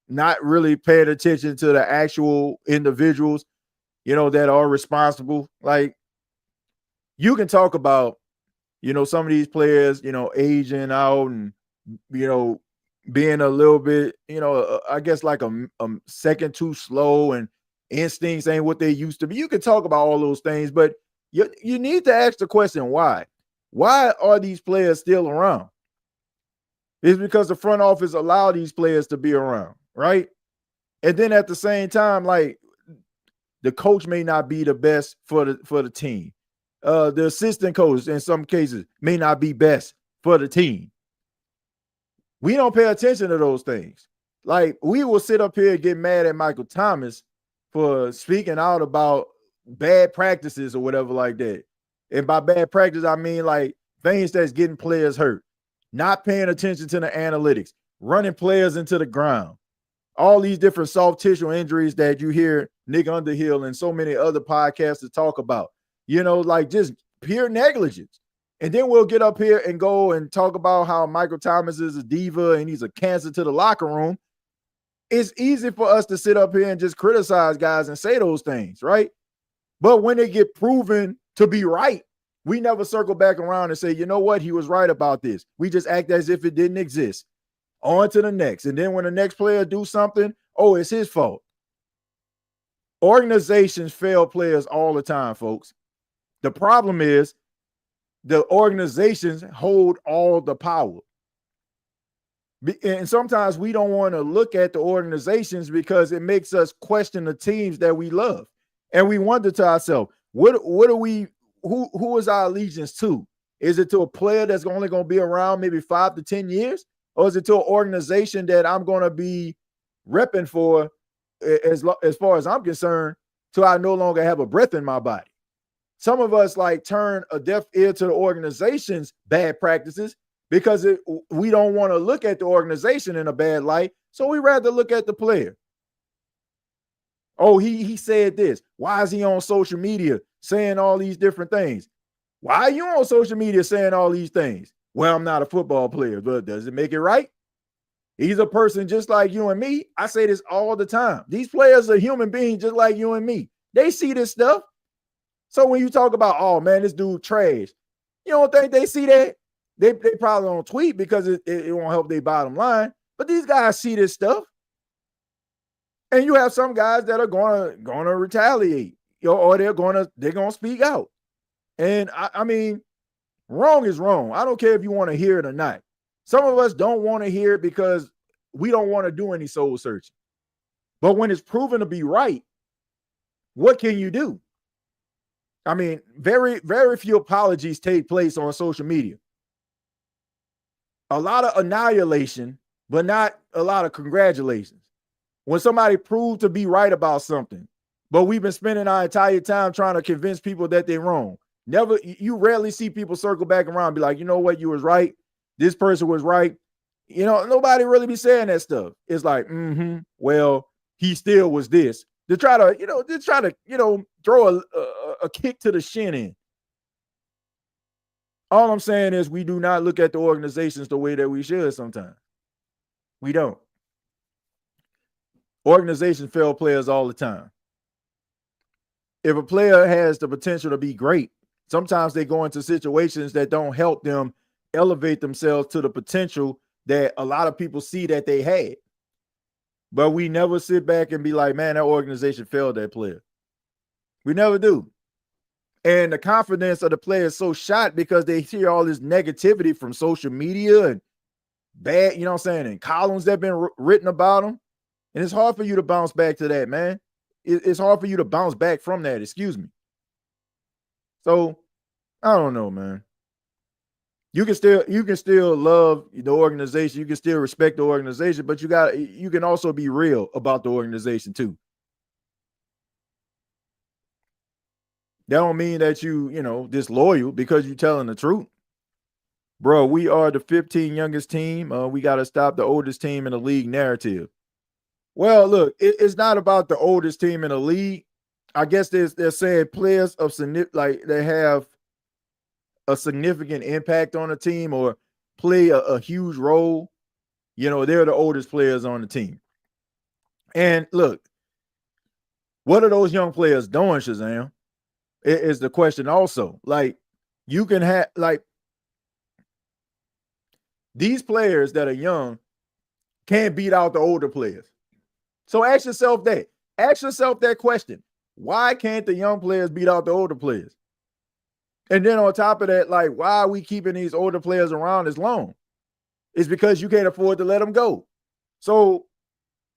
not really paying attention to the actual individuals, that are responsible. Like, you can talk about, some of these players, aging out and, being a little bit, I guess like a second too slow and instincts ain't what they used to be. You can talk about all those things, but you need to ask the question, why? Why are these players still around? It's because the front office allowed these players to be around, right? And then at the same time, like, the coach may not be the best for the team. The assistant coach in some cases may not be best for the team. We don't pay attention to those things. Like, we will sit up here and get mad at Michael Thomas for speaking out about bad practices or whatever like that. And by bad practice, I mean like things that's getting players hurt, not paying attention to the analytics, running players into the ground, all these different soft tissue injuries that you hear Nick Underhill and so many other podcasters talk about, like just pure negligence. And then we'll get up here and go and talk about how Michael Thomas is a diva and he's a cancer to the locker room. It's easy for us to sit up here and just criticize guys and say those things, right? But when they get proven to be right, we never circle back around and say, you know what, he was right about this. We just act as if it didn't exist. On to the next. And then when the next player do something, oh, it's his fault. Organizations fail players all the time, folks. The problem is the organizations hold all the power. And sometimes we don't want to look at the organizations because it makes us question the teams that we love. And we wonder to ourselves, what are we, who is our allegiance to? Is it to a player that's only going to be around maybe 5 to 10 years? Or is it to an organization that I'm going to be repping for as far as I'm concerned till I no longer have a breath in my body? Some of us like turn a deaf ear to the organization's bad practices because we don't want to look at the organization in a bad light. So we rather look at the player. Oh, he said this. Why is he on social media saying all these different things? Why are you on social media saying all these things? Well, I'm not a football player, but does it make it right? He's a person just like you and me. I say this all the time. These players are human beings just like you and me. They see this stuff. So when you talk about, oh man, this dude trash, you don't think they see that? They probably don't tweet because it won't help their bottom line. But these guys see this stuff. And you have some guys that are gonna retaliate, or they're gonna speak out. And I mean, wrong is wrong. I don't care if you want to hear it or not. Some of us don't want to hear it because we don't want to do any soul searching. But when it's proven to be right, what can you do? I mean, very, very few apologies take place on social media. A lot of annihilation, but not a lot of congratulations. When somebody proved to be right about something, but we've been spending our entire time trying to convince people that they're wrong. You rarely see people circle back around and be like, you know what, you was right. This person was right. Nobody really be saying that stuff. It's like, well, he still was this. To try to, throw a kick to the shin in. All I'm saying is we do not look at the organizations the way that we should sometimes. We don't. Organizations fail players all the time. If a player has the potential to be great, sometimes they go into situations that don't help them elevate themselves to the potential that a lot of people see that they had. But we never sit back and be like, man, that organization failed that player. We never do. And the confidence of the player is so shot because they hear all this negativity from social media and bad, and columns that have been written about them. And it's hard for you to bounce back to that, man. It's hard for you to bounce back from that. Excuse me. So I don't know, man. You can still love the organization. You can still respect the organization, but you can also be real about the organization too. That don't mean that you disloyal because you're telling the truth. Bro, we are the 15 youngest team. We got to stop the oldest team in the league narrative. Well, look, it's not about the oldest team in the league. I guess they're saying players of they have a significant impact on the team or play a huge role. They're the oldest players on the team. And look, what are those young players doing, Shazam? Is the question also. Like, you can have, these players that are young can't beat out the older players. So ask yourself that. Ask yourself that question. Why can't the young players beat out the older players? And then on top of that, why are we keeping these older players around as long? It's because you can't afford to let them go. So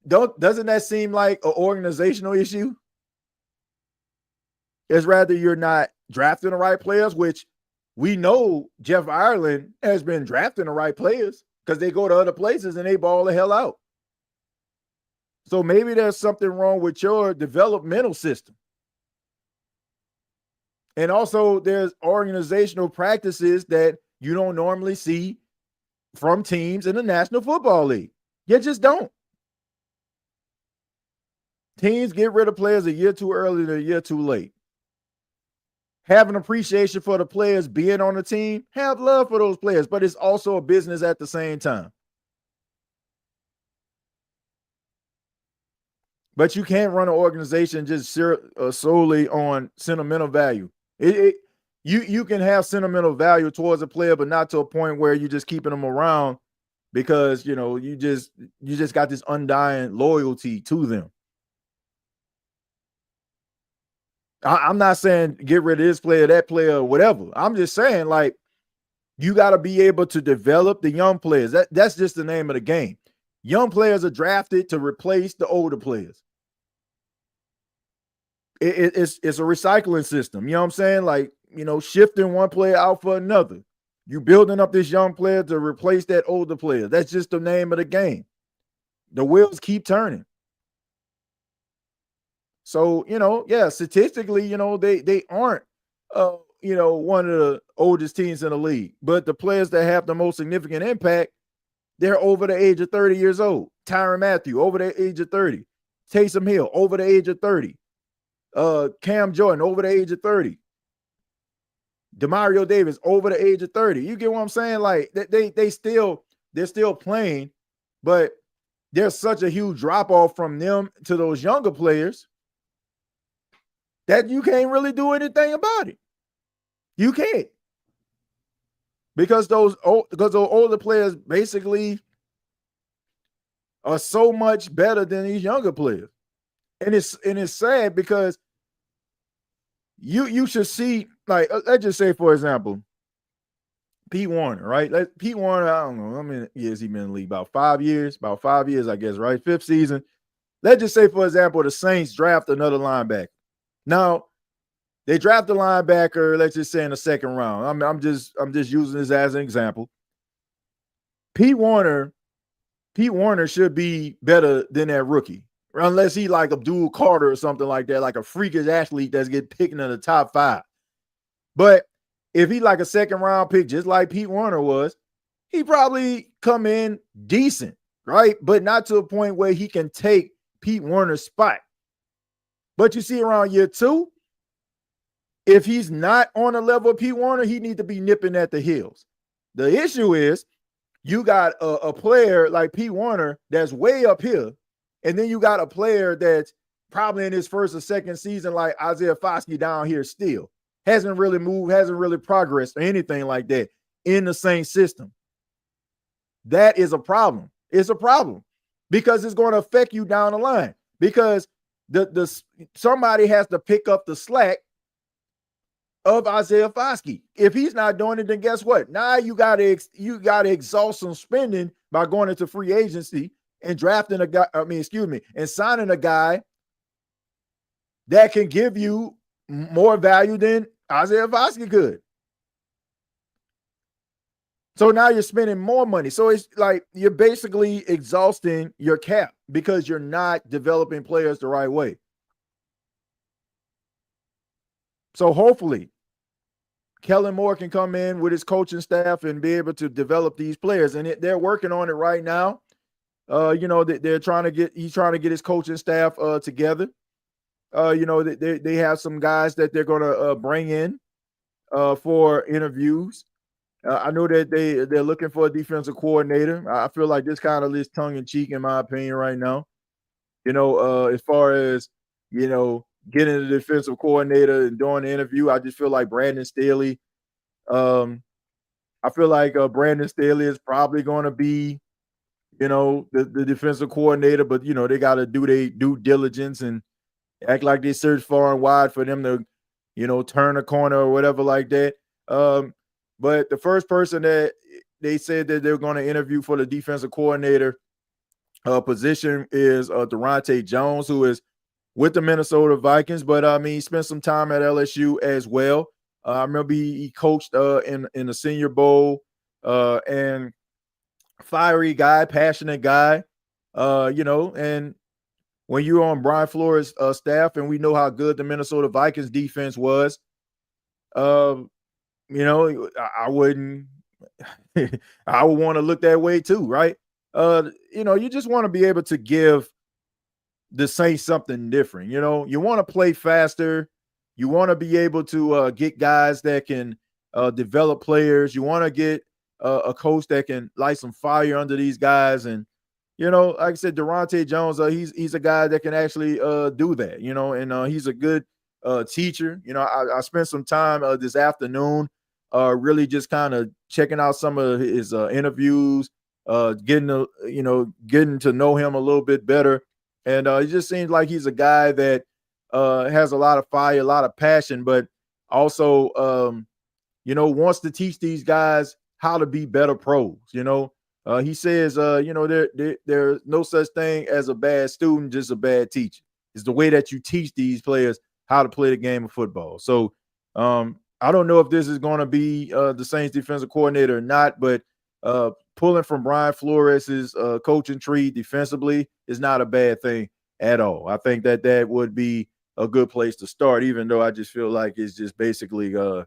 doesn't that seem like an organizational issue? It's rather you're not drafting the right players, which we know Jeff Ireland has been drafting the right players because they go to other places and they ball the hell out. So maybe there's something wrong with your developmental system. And also there's organizational practices that you don't normally see from teams in the National Football League. You just don't. Teams get rid of players a year too early and a year too late. Have an appreciation for the players being on the team. Have love for those players, but it's also a business at the same time. But you can't run an organization just solely on sentimental value. You can have sentimental value towards a player, but not to a point where you're just keeping them around because you just got this undying loyalty to them. I'm not saying get rid of this player, that player, or whatever. I'm just saying, you got to be able to develop the young players. That's just the name of the game. Young players are drafted to replace the older players. It's a recycling system. You know what I'm saying? Shifting one player out for another. You building up this young player to replace that older player. That's just the name of the game. The wheels keep turning. So, statistically, they aren't, one of the oldest teams in the league. But the players that have the most significant impact, they're over the age of 30 years old. Tyrann Mathieu, over the age of 30. Taysom Hill, over the age of 30. Cam Jordan, over the age of 30. Demario Davis, over the age of 30. You get what I'm saying? They're still playing but there's such a huge drop off from them to those younger players that you can't really do anything about it. You can't. Because those older players basically are so much better than these younger players. And it's sad because you should see, like, let's just say, for example, Pete Warner, right? Pete Warner, I don't know how many years he been in the league? About 5 years, I guess, right? 5th season. Let's just say, for example, the Saints draft another linebacker. Now, they draft a linebacker, let's just say in the 2nd round. I'm just using this as an example. Pete Warner should be better than that rookie, unless he like Abdul Carter or something like that, like a freakish athlete that's get picked in the top 5. But if he like a 2nd round pick, just like Pete Warner was, he probably come in decent, right? But not to a point where he can take Pete Warner's spot. But you see around year 2, if he's not on the level of Pete Warner, he needs to be nipping at the heels. The issue is you got a player like Pete Warner that's way up here, and then you got a player that's probably in his 1st or 2nd season like Isaiah Foskey down here still. Hasn't really moved, hasn't really progressed or anything like that in the same system. That is a problem. It's a problem because it's going to affect you down the line because somebody has to pick up the slack of Isaiah Foskey. If he's not doing it, then guess what? Now you got to exhaust some spending by going into free agency and drafting a guy. And signing a guy that can give you more value than Isaiah Foskey could. So now you're spending more money. So it's like you're basically exhausting your cap because you're not developing players the right way. So hopefully Kellen Moore can come in with his coaching staff and be able to develop these players. And they're working on it right now. He's trying to get his coaching staff together. They have some guys that they're going to bring in for interviews. I know that they're looking for a defensive coordinator. I feel like this kind of is tongue in cheek, in my opinion, right now. As far as, getting a defensive coordinator and doing the interview, I just feel like Brandon Staley. I feel like Brandon Staley is probably going to be, the defensive coordinator, but they got to do their due diligence and act like they search far and wide for them to, turn a corner or whatever like that. But the first person that they said that they're going to interview for the defensive coordinator position is Durante Jones, who is with the Minnesota Vikings, but he spent some time at LSU as well. I remember he coached in the Senior Bowl, and fiery guy, passionate guy, and when you're on Brian Flores' staff, and we know how good the Minnesota Vikings defense was, I wouldn't, I would want to look that way too, right? You just want to be able to give the Saints something different. You want to play faster. You want to be able to get guys that can develop players. You want to get a coach that can light some fire under these guys. And, like I said, Durante Jones, he's a guy that can actually do that, and he's a good teacher. I spent some time this afternoon really just kind of checking out some of his interviews, getting to know him a little bit better. And it just seems like he's a guy that has a lot of fire, a lot of passion, but also, wants to teach these guys how to be better pros. He says, there's no such thing as a bad student, just a bad teacher. It's the way that you teach these players how to play the game of football. So I don't know if this is going to be the Saints defensive coordinator or not, but pulling from Brian Flores' coaching tree defensively is not a bad thing at all. I think that would be a good place to start, even though I just feel like it's just basically, just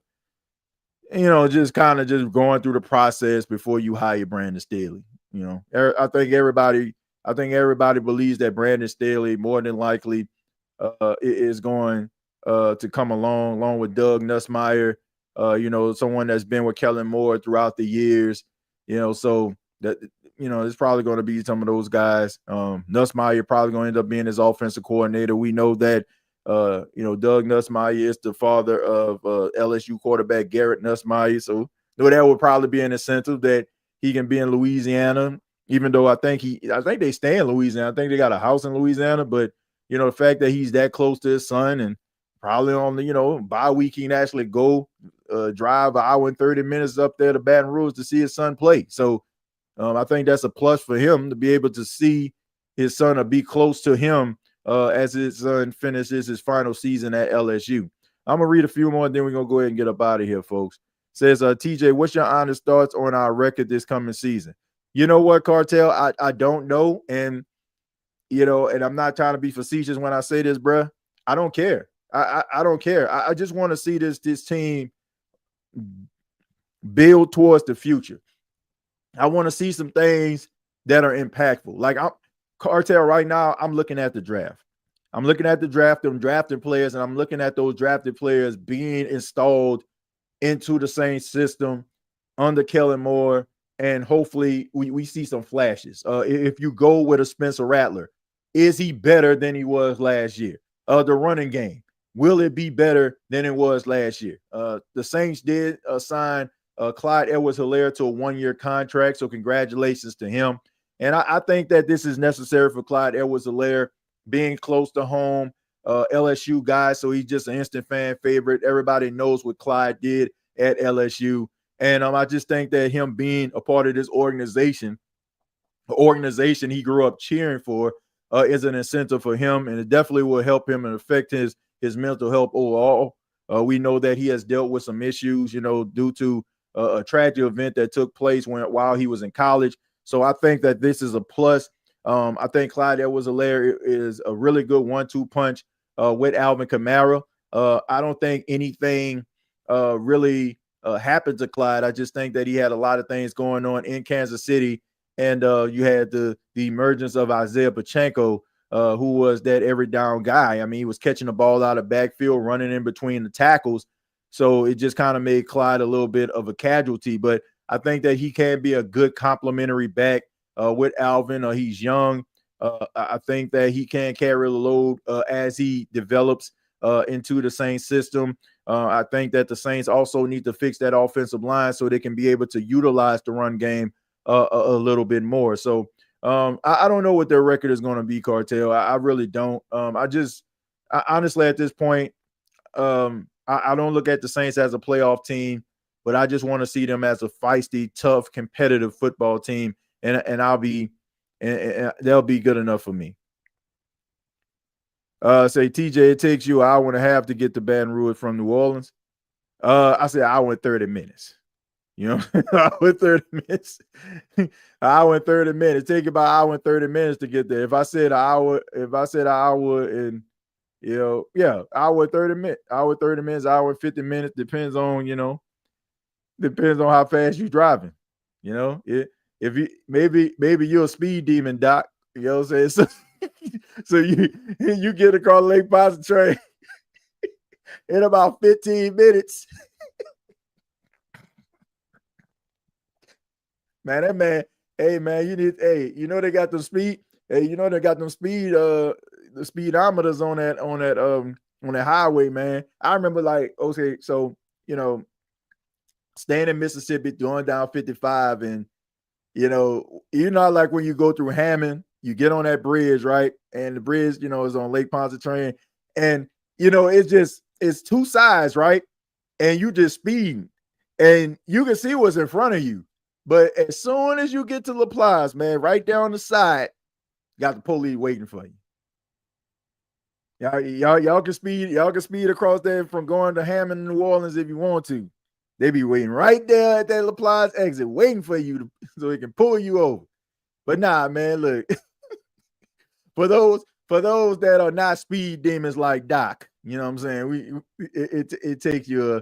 kind of just going through the process before you hire Brandon Staley. I think everybody believes that Brandon Staley more than likely is going to come along with Doug Nussmeier, someone that's been with Kellen Moore throughout the years. So that, it's probably going to be some of those guys. Nussmeier probably going to end up being his offensive coordinator. We know that, Doug Nussmeier is the father of LSU quarterback Garrett Nussmeier. So that would probably be an incentive that he can be in Louisiana, even though I think they stay in Louisiana. I think they got a house in Louisiana, but the fact that he's that close to his son and probably on the, bye week, he can actually go drive an hour and 30 minutes up there to Baton Rouge to see his son play. So I think that's a plus for him to be able to see his son or be close to him as his son finishes his final season at LSU. I'm going to read a few more, and then we're going to go ahead and get up out of here, folks. Says, TJ, what's your honest thoughts on our record this coming season? You know what, Cartel? I don't know. And, and I'm not trying to be facetious when I say this, bruh. I don't care. I don't care. I just want to see this team build towards the future. I want to see some things that are impactful. Like Cartel right now, I'm looking at the draft. I'm looking at the draft, them drafting players, and I'm looking at those drafted players being installed into the same system under Kellen Moore, and hopefully we see some flashes. If you go with a Spencer Rattler, is he better than he was last year? The running game, will it be better than it was last year? The Saints did sign Clyde Edwards-Helaire to a 1-year contract, so congratulations to him. And I think that this is necessary for Clyde Edwards-Helaire, being close to home, LSU guy, so he's just an instant fan favorite. Everybody knows what Clyde did at LSU. And I just think that him being a part of this organization, the organization he grew up cheering for, is an incentive for him, and it definitely will help him and affect his mental health overall. We know that he has dealt with some issues, due to a tragic event that took place while he was in college. So I think that this is a plus. I think Clyde Edwards-Helaire is a really good 1-2 punch with Alvin Kamara. I don't think anything really happened to Clyde. I just think that he had a lot of things going on in Kansas City, and you had the emergence of Isaiah Pacheco, who was that every down guy. I mean, he was catching the ball out of backfield, running in between the tackles. So it just kind of made Clyde a little bit of a casualty. But I think that he can be a good complementary back with Alvin. He's young. I think that he can carry the load as he develops into the Saints system. I think that the Saints also need to fix that offensive line so they can be able to utilize the run game a little bit more. So I don't know what their record is going to be, Cartel. I really don't. Honestly, at this point, I don't look at the Saints as a playoff team, but I just want to see them as a feisty, tough, competitive football team, and they'll be good enough for me. Say, TJ, it takes you an hour and a half to get to Baton Rouge from New Orleans. I said hour and 30 minutes. Hour and 30 minutes. Hour and 30 minutes. Take about an hour and 30 minutes to get there. If I said an hour and hour and 30 minutes, hour and 50 minutes, depends on how fast you're driving. If you maybe you're a speed demon, Doc. You know what I'm saying? So you get across Lake Pontchartrain in about 15 minutes. Hey man, they got them speed. Hey, they got them speed the speedometers on that highway, man. I remember staying in Mississippi, going down 55, and like when you go through Hammond, you get on that bridge, right? And the bridge, is on Lake Pontchartrain, and it's two sides, right? And you just speeding, and you can see what's in front of you. But as soon as you get to LaPlace, man, right down the side, got the police waiting for you. Y'all can speed across there from going to Hammond, New Orleans if you want to. They be waiting right there at that LaPlace exit, waiting for you so they can pull you over. But nah, man, look. for those that are not speed demons like Doc, you know what I'm saying? It takes you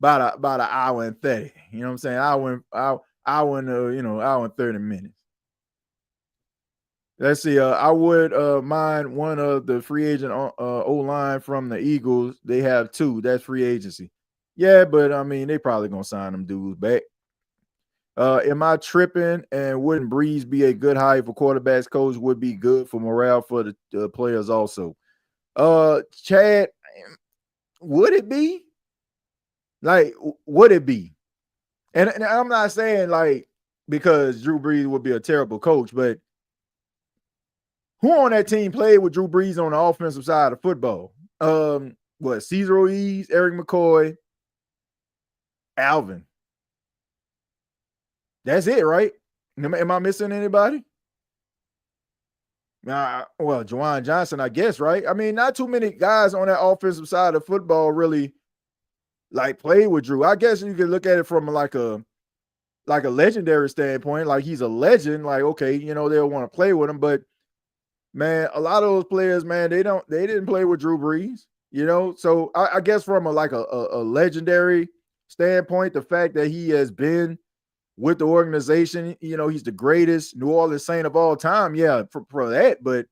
about an hour and 30. You know what I'm saying? Hour and 30 minutes. Let's see. I would mind one of the free agent O-line from the Eagles. They have two. That's free agency. Yeah, but I mean, they probably gonna sign them dudes back. Am I tripping? And wouldn't Breeze be a good hire for quarterbacks coach? Would be good for morale for the players also. Chad, would it be? Like, would it be? And I'm not saying like because Drew Brees would be a terrible coach, but who on that team played with Drew Brees on the offensive side of football? Cesar Ruiz, Eric McCoy, Alvin. That's it, right? Am I missing anybody? Juwan Johnson, I guess, right? I mean, not too many guys on that offensive side of football really like played with Drew. I guess you could look at it from like a legendary standpoint. Like he's a legend. Like, okay, they'll want to play with him, but man, a lot of those players, man, they didn't play with Drew Brees, So I guess from a legendary standpoint, the fact that he has been with the organization, he's the greatest New Orleans Saint of all time. Yeah, for that, but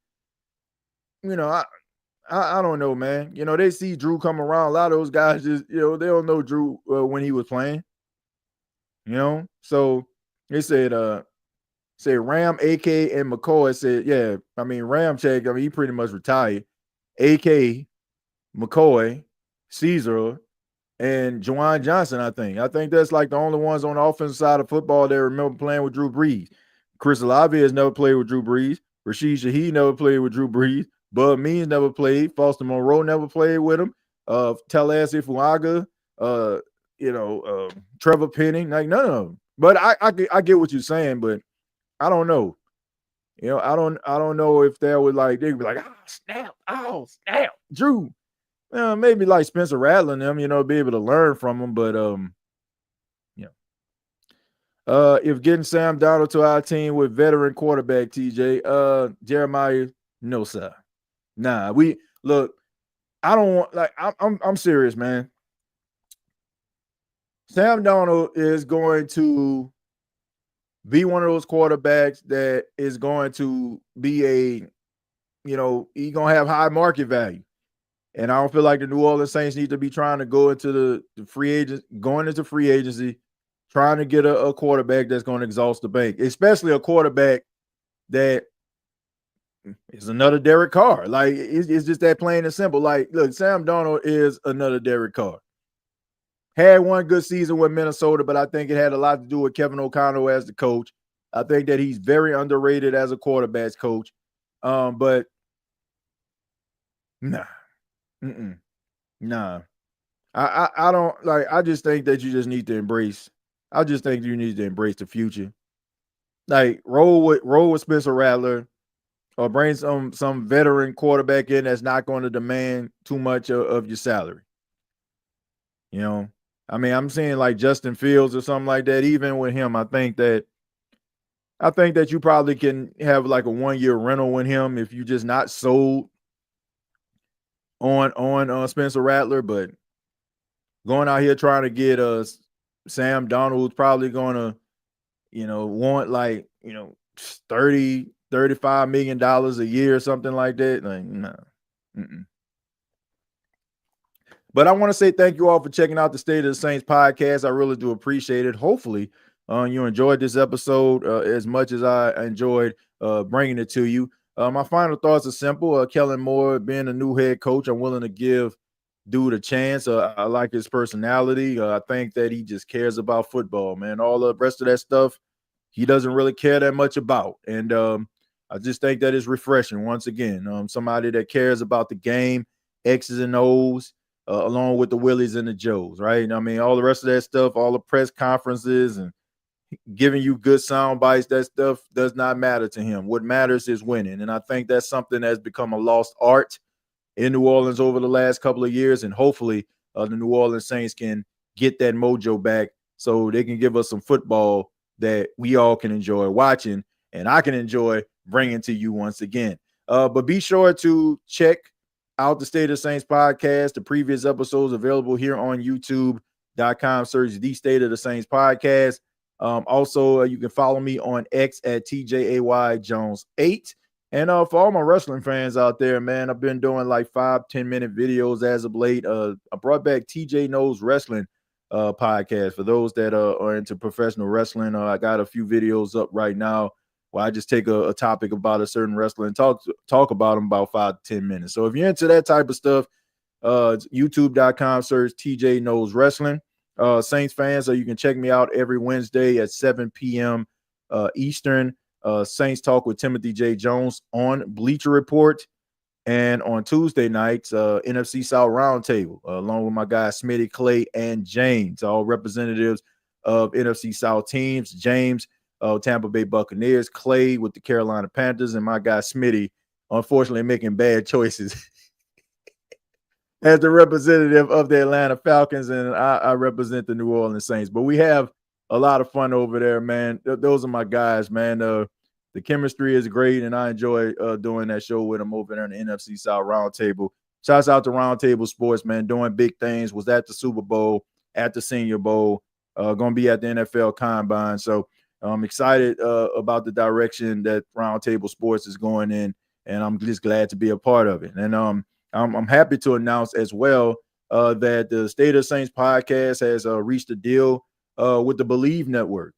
I don't know, man. They see Drew come around. A lot of those guys just, they don't know Drew when he was playing. So they said Ram, AK, and McCoy said, yeah, I mean, Ramchek, he pretty much retired. AK, McCoy, Caesar, and Juwan Johnson, I think. I think that's like the only ones on the offensive side of football that remember playing with Drew Brees. Chris Olave has never played with Drew Brees. Rashid Shaheed never played with Drew Brees. Bud Means never played. Foster Monroe never played with him. Tallahassee Fuaga, Trevor Penning, like none of them. But I get what you're saying, but I don't know. I don't know if they would they'd be like, oh snap, Drew. Maybe like Spencer Rattler and them, be able to learn from them. But if getting Sam Darnold to our team with veteran quarterback TJ, Jeremiah, no sir. Nah, we look. I don't want I'm serious, man. Sam Darnold is going to be one of those quarterbacks that is going to be he's going to have high market value. And I don't feel like the New Orleans Saints need to be trying to go into the free agent, going into free agency, trying to get a quarterback that's going to exhaust the bank, especially a quarterback that is another Derek Carr. Like, it's just that plain and simple. Like, look, Sam Darnold is another Derek Carr. Had one good season with Minnesota, but I think it had a lot to do with Kevin O'Connell as the coach. I think that he's very underrated as a quarterback's coach. But nah. Nah. I don't I just think that you just need to embrace. I just think you need to embrace the future. Like roll with Spencer Rattler or bring some veteran quarterback in that's not going to demand too much of your salary. I mean, I'm seeing like Justin Fields or something like that. Even with him, I think that you probably can have like a 1-year rental with him if you just not sold on Spencer Rattler, but going out here trying to get Sam Darnold, who's probably going to, want like, $30-35 million a year or something like that. Like, no. But I want to say thank you all for checking out the State of the Saints podcast. I really do appreciate it. Hopefully, you enjoyed this episode as much as I enjoyed bringing it to you. My final thoughts are simple. Kellen Moore, being a new head coach, I'm willing to give dude a chance. I like his personality. I think that he just cares about football, man. All the rest of that stuff, he doesn't really care that much about. And I just think that is refreshing. Once again, somebody that cares about the game, X's and O's, along with the Willies and the Joes, right? I mean, all the rest of that stuff, all the press conferences and giving you good sound bites, that stuff does not matter to him. What matters is winning. And I think that's something that's become a lost art in New Orleans over the last couple of years. And hopefully the New Orleans Saints can get that mojo back so they can give us some football that we all can enjoy watching and I can enjoy bringing to you once again. But be sure to check out the State of the Saints podcast. The previous episodes available here on youtube.com. Search the State of the Saints podcast. Also, you can follow me on X at TJAY Jones 8. And for all my wrestling fans out there, man, I've been doing like 5-10 minute videos as of late. I brought back TJ Knows Wrestling podcast. For those that are into professional wrestling, I got a few videos up right now where I just take a topic about a certain wrestler and talk about them about 5 to 10 minutes. So if you're into that type of stuff, it's youtube.com, search TJ Knows Wrestling. Saints fans, so you can check me out every Wednesday at 7 p.m. Eastern. Saints Talk with Timothy J. Jones on Bleacher Report. And on Tuesday nights, NFC South Roundtable, along with my guys Smitty, Clay, and James, all representatives of NFC South teams. James, Tampa Bay Buccaneers, Clay with the Carolina Panthers, and my guy Smitty, unfortunately making bad choices as the representative of the Atlanta Falcons, and I represent the New Orleans Saints. But we have a lot of fun over there, man. Those are my guys, man. The chemistry is great, and I enjoy doing that show with them over there in the NFC South Roundtable. Shouts out to Roundtable Sports, man, doing big things. Was at the Super Bowl, at the Senior Bowl, going to be at the NFL Combine. So I'm excited about the direction that Roundtable Sports is going in, and I'm just glad to be a part of it. And I'm happy to announce as well that the State of Saints podcast has reached a deal with the Believe Network.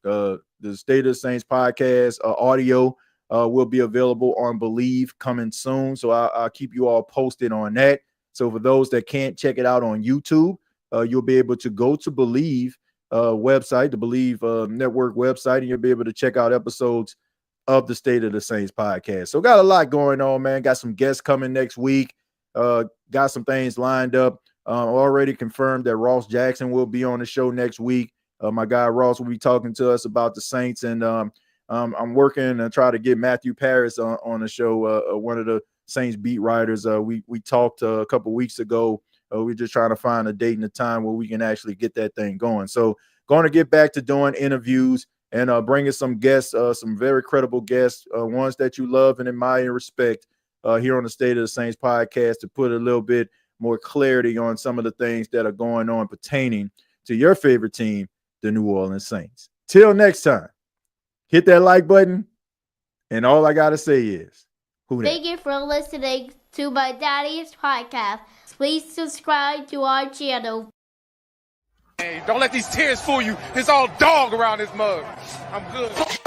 The State of Saints podcast audio will be available on Believe coming soon. So I'll keep you all posted on that. So for those that can't check it out on YouTube, you'll be able to go to Believe website, the Believe Network website, and you'll be able to check out episodes of the State of the Saints podcast. So got a lot going on, man. Got some guests coming next week. Got some things lined up. Already confirmed that Ross Jackson will be on the show next week. My guy Ross will be talking to us about the Saints, and I'm working to try to get Matthew Paris on the show, one of the Saints beat writers. We talked a couple weeks ago. We're just trying to find a date and a time where we can actually get that thing going. So going to get back to doing interviews and bringing some guests, some very credible guests, ones that you love and admire and respect here on the State of the Saints podcast, to put a little bit more clarity on some of the things that are going on pertaining to your favorite team, the New Orleans Saints. Till next time, hit that like button, and all I got to say is, who dat? Thank you for listening to my daddy's podcast. Please subscribe to our channel. Hey, don't let these tears fool you. It's all dog around this mug. I'm good.